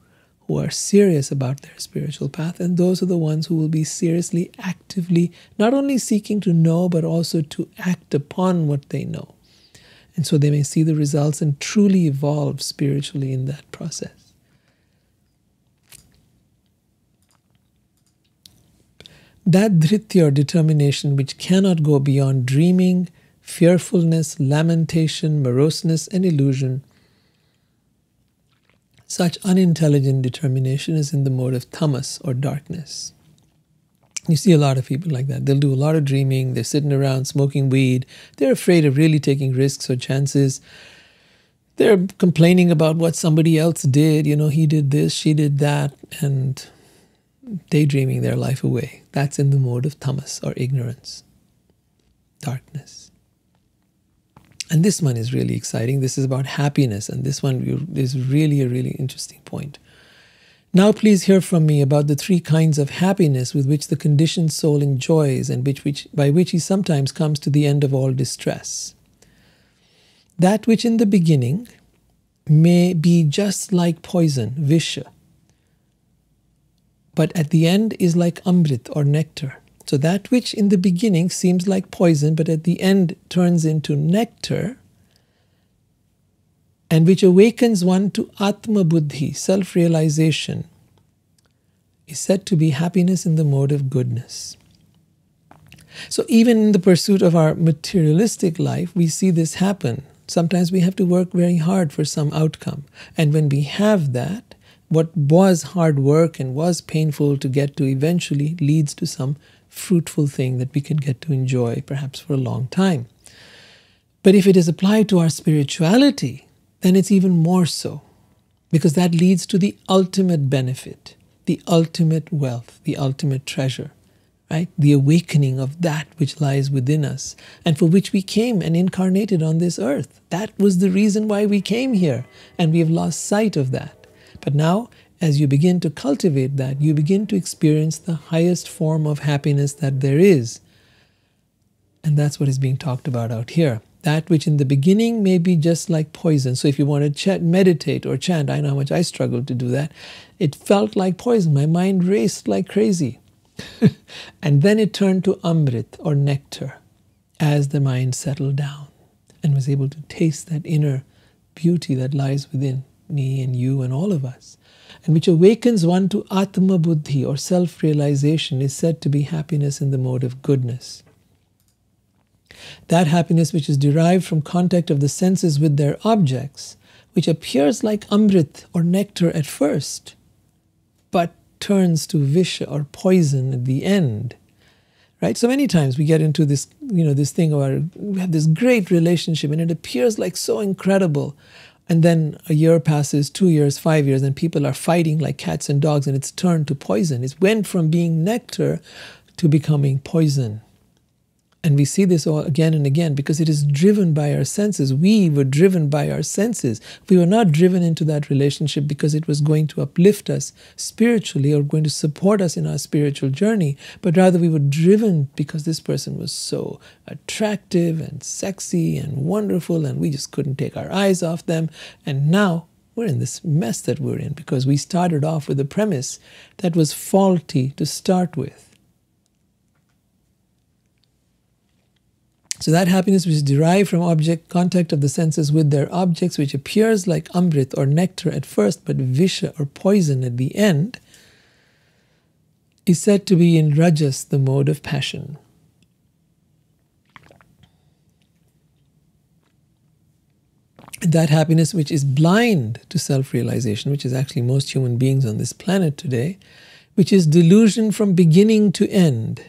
who are serious about their spiritual path, and those are the ones who will be seriously, actively, not only seeking to know, but also to act upon what they know. And so they may see the results and truly evolve spiritually in that process. That dhritya, or determination, which cannot go beyond dreaming, fearfulness, lamentation, moroseness, and illusion, such unintelligent determination is in the mode of tamas, or darkness. You see a lot of people like that. They'll do a lot of dreaming. They're sitting around smoking weed. They're afraid of really taking risks or chances. They're complaining about what somebody else did. He did this, she did that, and daydreaming their life away. That's in the mode of tamas, or ignorance, darkness. And this one is really exciting. This is about happiness, and this one is really a really interesting point. Now please hear from me about the three kinds of happiness with which the conditioned soul enjoys, and by which he sometimes comes to the end of all distress. That which in the beginning may be just like poison, visha, but at the end is like amrit, or nectar. So that which in the beginning seems like poison, but at the end turns into nectar, and which awakens one to Atma Buddhi, self-realization, is said to be happiness in the mode of goodness. So even in the pursuit of our materialistic life, we see this happen. Sometimes we have to work very hard for some outcome. And when we have that, what was hard work and was painful to get to eventually leads to some fruitful thing that we can get to enjoy perhaps for a long time. But if it is applied to our spirituality, then it's even more so, because that leads to the ultimate benefit, the ultimate wealth, the ultimate treasure, right? The awakening of that which lies within us and for which we came and incarnated on this earth. That was the reason why we came here, and we have lost sight of that. But now, as you begin to cultivate that, you begin to experience the highest form of happiness that there is. And that's what is being talked about out here. That which in the beginning may be just like poison. So if you want to meditate or chant, I know how much I struggled to do that. It felt like poison. My mind raced like crazy. And then it turned to amrit, or nectar, as the mind settled down and was able to taste that inner beauty that lies within me and you and all of us, and which awakens one to Atma Buddhi, or self-realization, is said to be happiness in the mode of goodness. That happiness which is derived from contact of the senses with their objects, which appears like amrit, or nectar at first, but turns to visha, or poison at the end. Right? So many times we get into this, this thing where we have this great relationship and it appears like so incredible. And then a year passes, 2 years, 5 years, and people are fighting like cats and dogs, and it's turned to poison. It went from being nectar to becoming poison. And we see this all again and again because it is driven by our senses. We were driven by our senses. We were not driven into that relationship because it was going to uplift us spiritually or going to support us in our spiritual journey, but rather we were driven because this person was so attractive and sexy and wonderful, and we just couldn't take our eyes off them. And now we're in this mess that we're in because we started off with a premise that was faulty to start with. So that happiness which is derived from object contact of the senses with their objects, which appears like amrit or nectar at first, but visha or poison at the end, is said to be in rajas, the mode of passion. That happiness which is blind to self-realization, which is actually most human beings on this planet today, which is delusion from beginning to end,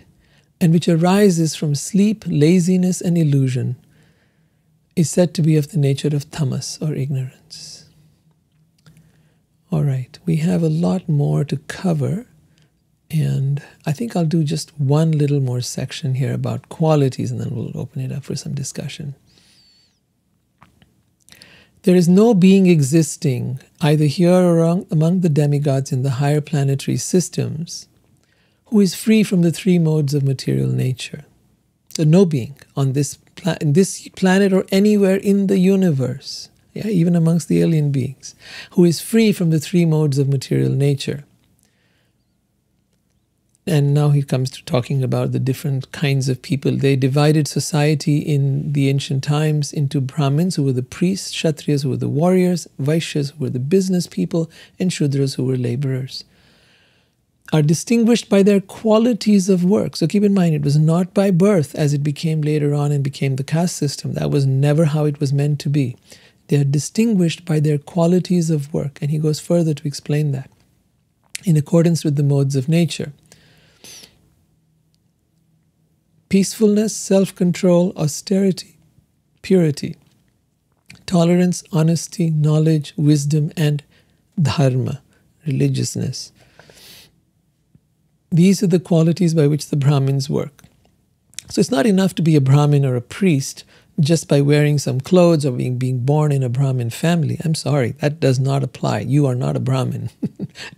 and which arises from sleep, laziness, and illusion, is said to be of the nature of tamas, or ignorance. All right, we have a lot more to cover, and I think I'll do just one little more section here about qualities, and then we'll open it up for some discussion. There is no being existing, either here or among the demigods in the higher planetary systems, who is free from the three modes of material nature. So no being on this planet or anywhere in the universe, even amongst the alien beings, who is free from the three modes of material nature. And now he comes to talking about the different kinds of people. They divided society in the ancient times into Brahmins, who were the priests, Kshatriyas, who were the warriors, Vaishyas, who were the business people, and Shudras, who were laborers. Are distinguished by their qualities of work. So keep in mind, it was not by birth as it became later on and became the caste system. That was never how it was meant to be. They are distinguished by their qualities of work. And he goes further to explain that. In accordance with the modes of nature. Peacefulness, self-control, austerity, purity, tolerance, honesty, knowledge, wisdom, and dharma, religiousness. These are the qualities by which the Brahmins work. So it's not enough to be a Brahmin or a priest just by wearing some clothes or being born in a Brahmin family. I'm sorry, that does not apply. You are not a Brahmin.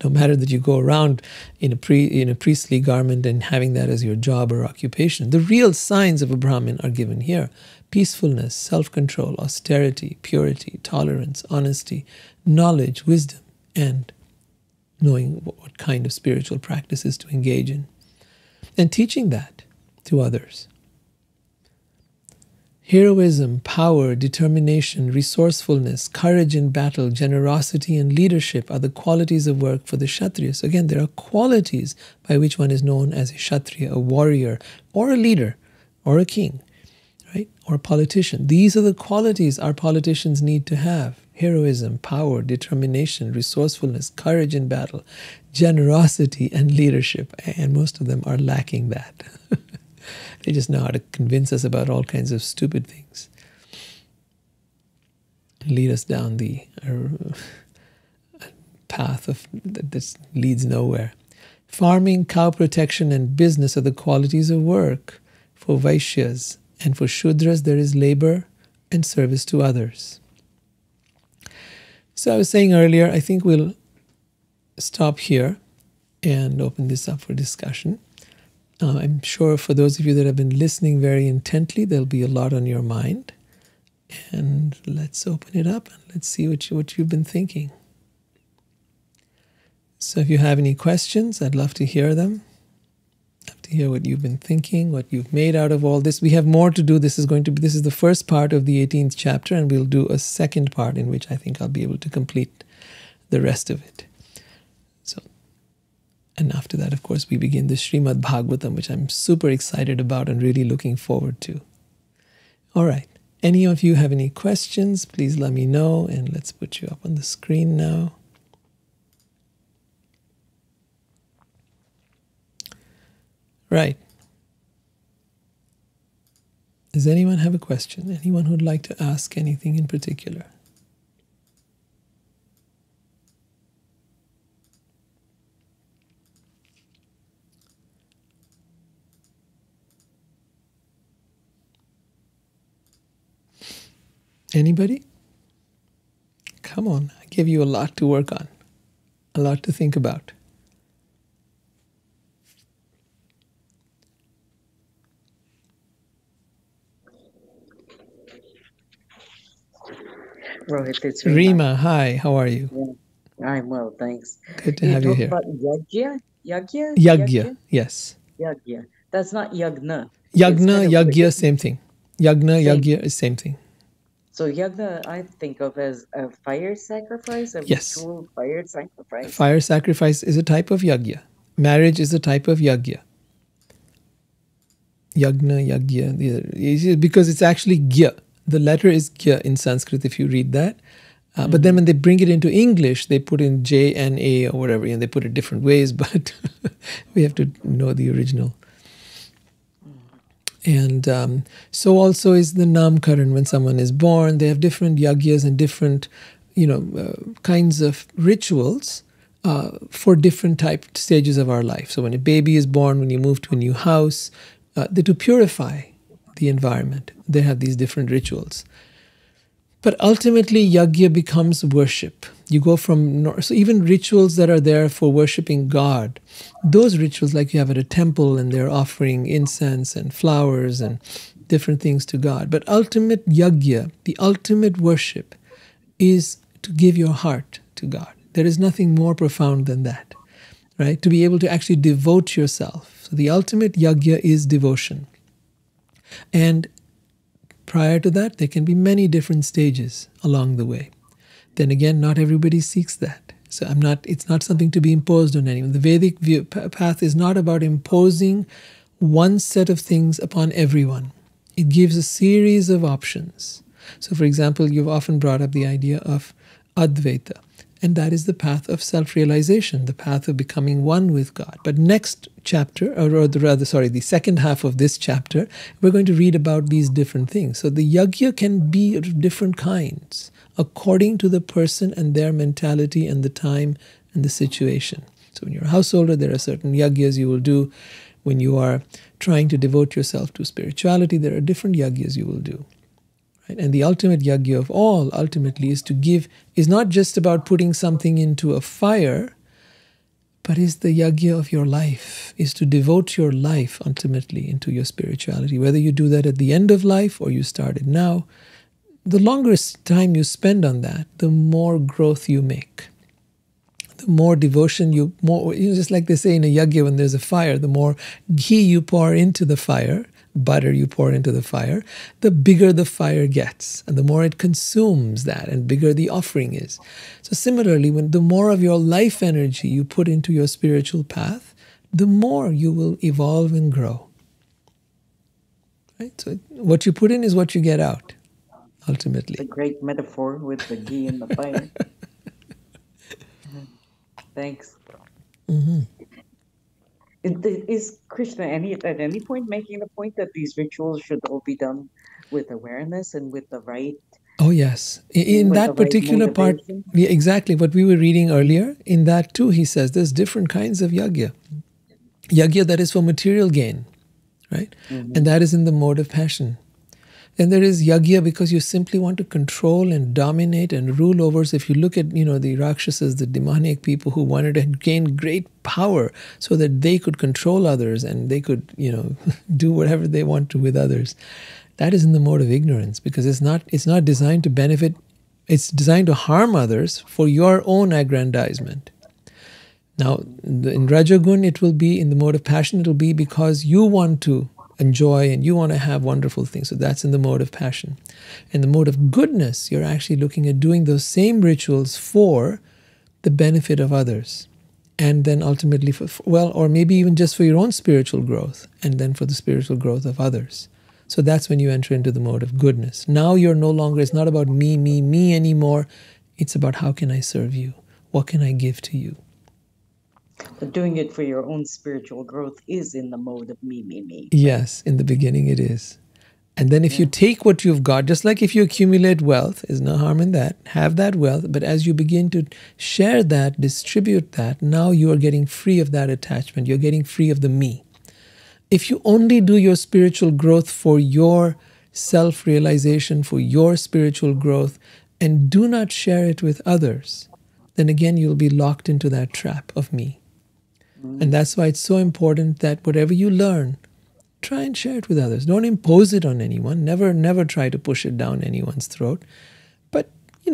No matter that you go around in a priestly garment and having that as your job or occupation. The real signs of a Brahmin are given here. Peacefulness, self-control, austerity, purity, tolerance, honesty, knowledge, wisdom, and knowing what kind of spiritual practices to engage in, and teaching that to others. Heroism, power, determination, resourcefulness, courage in battle, generosity, and leadership are the qualities of work for the Kshatriyas. So again, there are qualities by which one is known as a Kshatriya, a warrior, or a leader, or a king, right? Or a politician. These are the qualities our politicians need to have. Heroism, power, determination, resourcefulness, courage in battle, generosity, and leadership. And most of them are lacking that. They just know how to convince us about all kinds of stupid things. Lead us down the path that leads nowhere. Farming, cow protection, and business are the qualities of work for Vaishyas. And for Shudras, there is labor and service to others. So I was saying earlier, I think we'll stop here and open this up for discussion. I'm sure for those of you that have been listening very intently, there'll be a lot on your mind. And let's open it up and let's see what you've been thinking. So if you have any questions, I'd love to hear them. I'd love to hear what you've been thinking, what you've made out of all this. We have more to do. This is the first part of the 18th chapter, and we'll do a second part in which I think I'll be able to complete the rest of it. And after that, of course, we begin the Srimad Bhagavatam, which I'm super excited about and really looking forward to. All right. Any of you have any questions, please let me know, and let's put you up on the screen now. Right. Does anyone have a question? Anyone who'd like to ask anything in particular? Anybody? Come on, I gave you a lot to work on, a lot to think about. Rohit, it's Rima, hi, how are you? Yeah, I'm well, thanks. Good to You have you talk here. about yagya, yagya, Yagya, yagya, yes. yagya. That's not yagna. It's Yagna, kind of like yagya, same thing. Yagna, same. yagya is same thing. So yagna, I think of as a fire sacrifice, a Yes. ritual fire sacrifice. Fire sacrifice is a type of yagya. Marriage is a type of yagya. Yagna, yagya, because it's actually gya. The letter is gya in Sanskrit if you read that. But then when they bring it into English, they put in J and A or whatever, and they put it different ways, but we have to know the original. And so also is the Namkaran. When someone is born, they have different yagyas and different, kinds of rituals for different type stages of our life. So when a baby is born, when you move to a new house, to purify the environment, they have these different rituals. But ultimately, yagya becomes worship. You go from, so even rituals that are there for worshiping God, those rituals, like you have at a temple and they're offering incense and flowers and different things to God. But ultimate yagya, the ultimate worship, is to give your heart to God. There is nothing more profound than that, right? To be able to actually devote yourself. So the ultimate yagya is devotion. And prior to that, there can be many different stages along the way. Then again, not everybody seeks that. So it's not something to be imposed on anyone. The Vedic path is not about imposing one set of things upon everyone. It gives a series of options. So for example, you've often brought up the idea of Advaita. And that is the path of self-realization, the path of becoming one with God. But next chapter, the second half of this chapter, we're going to read about these different things. So the yagya can be of different kinds, according to the person and their mentality and the time and the situation. So when you're a householder, there are certain yagyas you will do. When you are trying to devote yourself to spirituality, there are different yagyas you will do. And the ultimate yagya of all, ultimately, is not just about putting something into a fire, but is the yagya of your life, is to devote your life ultimately into your spirituality. Whether you do that at the end of life or you start it now, the longer time you spend on that, the more growth you make. The more devotion just like they say in a yagya when there's a fire, the more ghee you pour into the fire, butter you pour into the fire, the bigger the fire gets, and the more it consumes that, and bigger the offering is. So similarly, the more of your life energy you put into your spiritual path, the more you will evolve and grow. Right? So what you put in is what you get out, ultimately. It's a great metaphor with the ghee and the fire. Thanks. Is Krishna at any point making the point that these rituals should all be done with awareness and with the right? Oh yes, in that particular part, exactly what we were reading earlier. In that too, he says there's different kinds of yagya. Yagya that is for material gain, right? And that is in the mode of passion. Then there is yagya because you simply want to control and dominate and rule over. So if you look at, the Rakshasas, the demonic people who wanted to gain great power so that they could control others and they could, do whatever they want to with others. That is in the mode of ignorance because it's not designed to benefit. It's designed to harm others for your own aggrandizement. Now, in Rajagun, it will be in the mode of passion. It will be because you want to enjoy and you want to have wonderful things. So that's in the mode of passion. In the mode of goodness, you're actually looking at doing those same rituals for the benefit of others. And then ultimately, or maybe even just for your own spiritual growth, and then for the spiritual growth of others. So that's when you enter into the mode of goodness. Now it's not about me anymore. It's about how can I serve you? What can I give to you? But doing it for your own spiritual growth is in the mode of me. Yes, in the beginning it is. And then if you take what you've got, just like if you accumulate wealth, there's no harm in that, have that wealth, but as you begin to share that, distribute that, now you are getting free of that attachment. You're getting free of the me. If you only do your spiritual growth for your self-realization, for your spiritual growth, and do not share it with others, then again you'll be locked into that trap of me. And that's why it's so important that whatever you learn, try and share it with others. Don't impose it on anyone. Never try to push it down anyone's throat. But,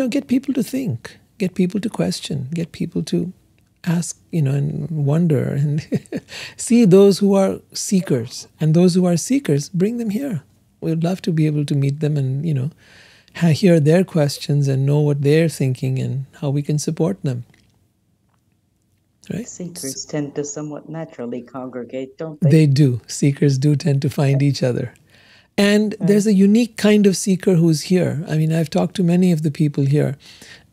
get people to think, get people to question, get people to ask, and wonder, and see those who are seekers. And those who are seekers, bring them here. We'd love to be able to meet them and, hear their questions and know what they're thinking and how we can support them. Right? Seekers tend to somewhat naturally congregate, don't they? They do. Seekers do tend to find each other. And there's a unique kind of seeker who's here. I mean, I've talked to many of the people here,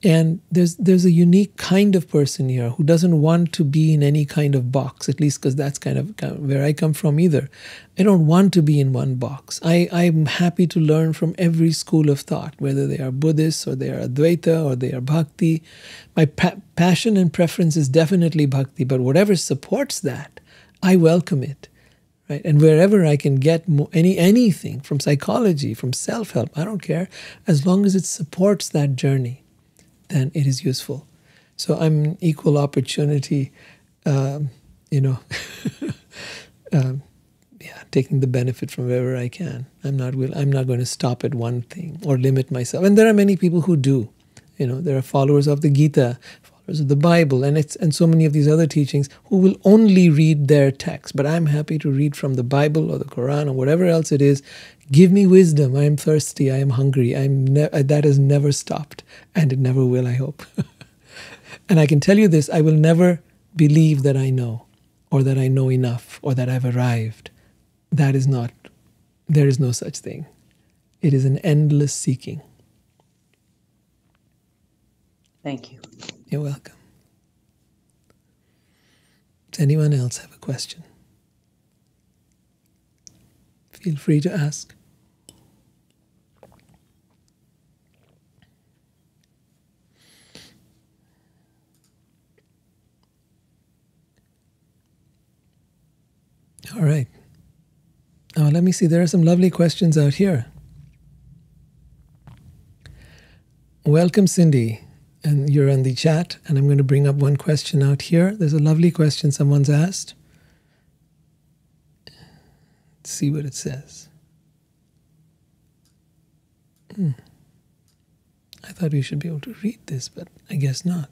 and there's a unique kind of person here who doesn't want to be in any kind of box, at least because that's kind of where I come from either. I don't want to be in one box. I'm happy to learn from every school of thought, whether they are Buddhists or they are Advaita or they are Bhakti. My passion and preference is definitely Bhakti, but whatever supports that, I welcome it. Right? And wherever I can get anything from psychology, from self-help, I don't care, as long as it supports that journey, then it is useful. So I'm an equal opportunity, taking the benefit from wherever I can. I'm not going to stop at one thing or limit myself. And there are many people who do. There are followers of the Gita, followers of the Bible, and so many of these other teachings who will only read their text. But I'm happy to read from the Bible or the Quran or whatever else it is. Give me wisdom. I am thirsty. I am hungry. That has never stopped, and it never will, I hope. And I can tell you this, I will never believe that I know, or that I know enough, or that I've arrived. There is no such thing. It is an endless seeking. Thank you. You're welcome. Does anyone else have a question? Feel free to ask. All right. Now let me see. There are some lovely questions out here. Welcome, Cindy. And you're on the chat, and I'm going to bring up one question out here. There's a lovely question someone's asked. Let's see what it says. I thought we should be able to read this, but I guess not.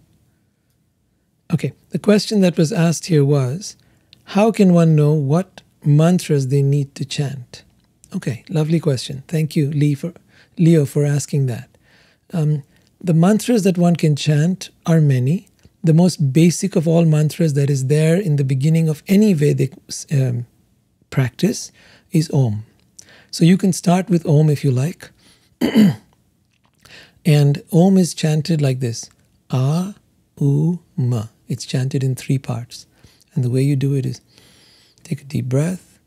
Okay, the question that was asked here was, how can one know what mantras they need to chant? Okay, lovely question. Thank you, Leo, for asking that. The mantras that one can chant are many. The most basic of all mantras that is there in the beginning of any Vedic practice is Om. So you can start with Om if you like. And Om is chanted like this. A, U, Ma. It's chanted in 3 parts. And the way you do it is take a deep breath.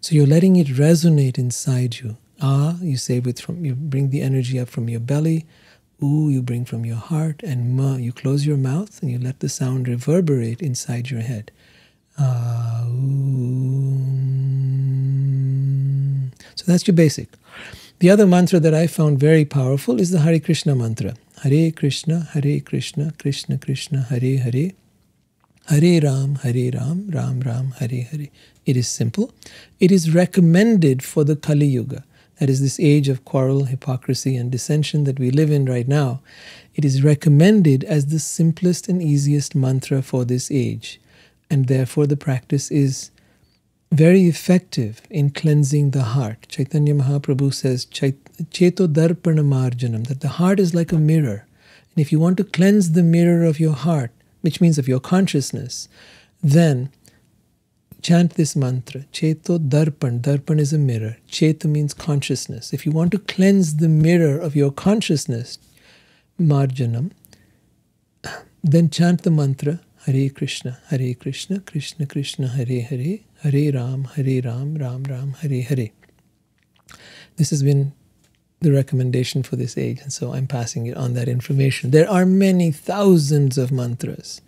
So you're letting it resonate inside you. Ah, you say you bring the energy up from your belly. U, you bring from your heart. And Ma, you close your mouth and you let the sound reverberate inside your head. So that's your basic. The other mantra that I found very powerful is the Hare Krishna mantra. Hare Krishna, Krishna Krishna, Hare Hare. Hare Ram, Ram Ram, Hare Hare. It is simple. It is recommended for the Kali Yuga. That is this age of quarrel, hypocrisy, and dissension that we live in right now. It is recommended as the simplest and easiest mantra for this age. And therefore the practice is very effective in cleansing the heart. Chaitanya Mahaprabhu says, Cheto Darpana Marjanam, that the heart is like a mirror. And if you want to cleanse the mirror of your heart, which means of your consciousness, then chant this mantra. Cheto Darpan. Darpan is a mirror. Cheta means consciousness. If you want to cleanse the mirror of your consciousness, Marjanam, then chant the mantra Hare Krishna, Krishna Krishna, Hare Hare, Hare Ram, Ram Ram, Hare Hare. This has been the recommendation for this age, and so I'm passing it on, that information. There are many thousands of mantras,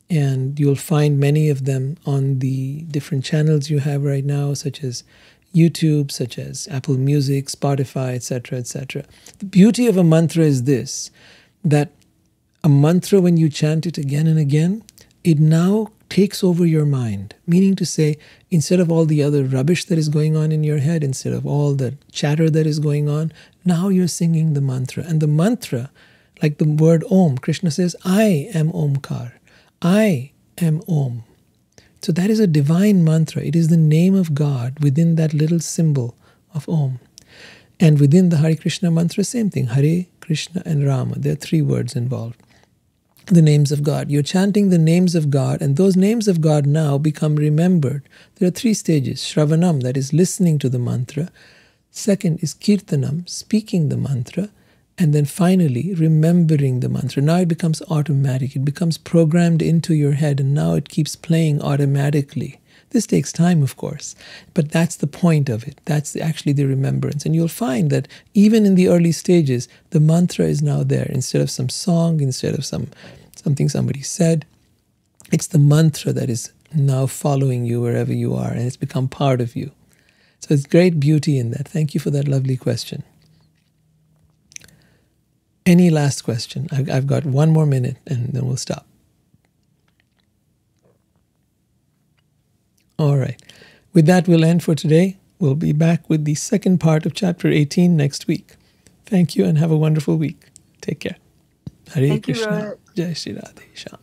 and you'll find many of them on the different channels you have right now, such as YouTube, such as Apple Music, Spotify, etc., etc. The beauty of a mantra is this, that a mantra, when you chant it again and again, it now takes over your mind. Meaning to say, instead of all the other rubbish that is going on in your head, instead of all the chatter that is going on, now you're singing the mantra. And the mantra, like the word Om, Krishna says, I am Omkar. I am Om. So that is a divine mantra. It is the name of God within that little symbol of Om. And within the Hare Krishna mantra, same thing. Hare, Krishna, and Rama. There are 3 words involved. The names of God. You're chanting the names of God, and those names of God now become remembered. There are 3 stages. Shravanam, that is listening to the mantra. Second is Kirtanam, speaking the mantra. And then finally, remembering the mantra. Now it becomes automatic. It becomes programmed into your head, and now it keeps playing automatically. This takes time, of course, but that's the point of it. That's actually the remembrance. And you'll find that even in the early stages, the mantra is now there. Instead of some song, instead of something somebody said, it's the mantra that is now following you wherever you are, and it's become part of you. So it's great beauty in that. Thank you for that lovely question. Any last question? I've got 1 more minute, and then we'll stop. All right. With that, we'll end for today. We'll be back with the second part of Chapter 18 next week. Thank you, and have a wonderful week. Take care. Hare Thank you, Krishna. Rohit. Jai Shri Radhe Shyam.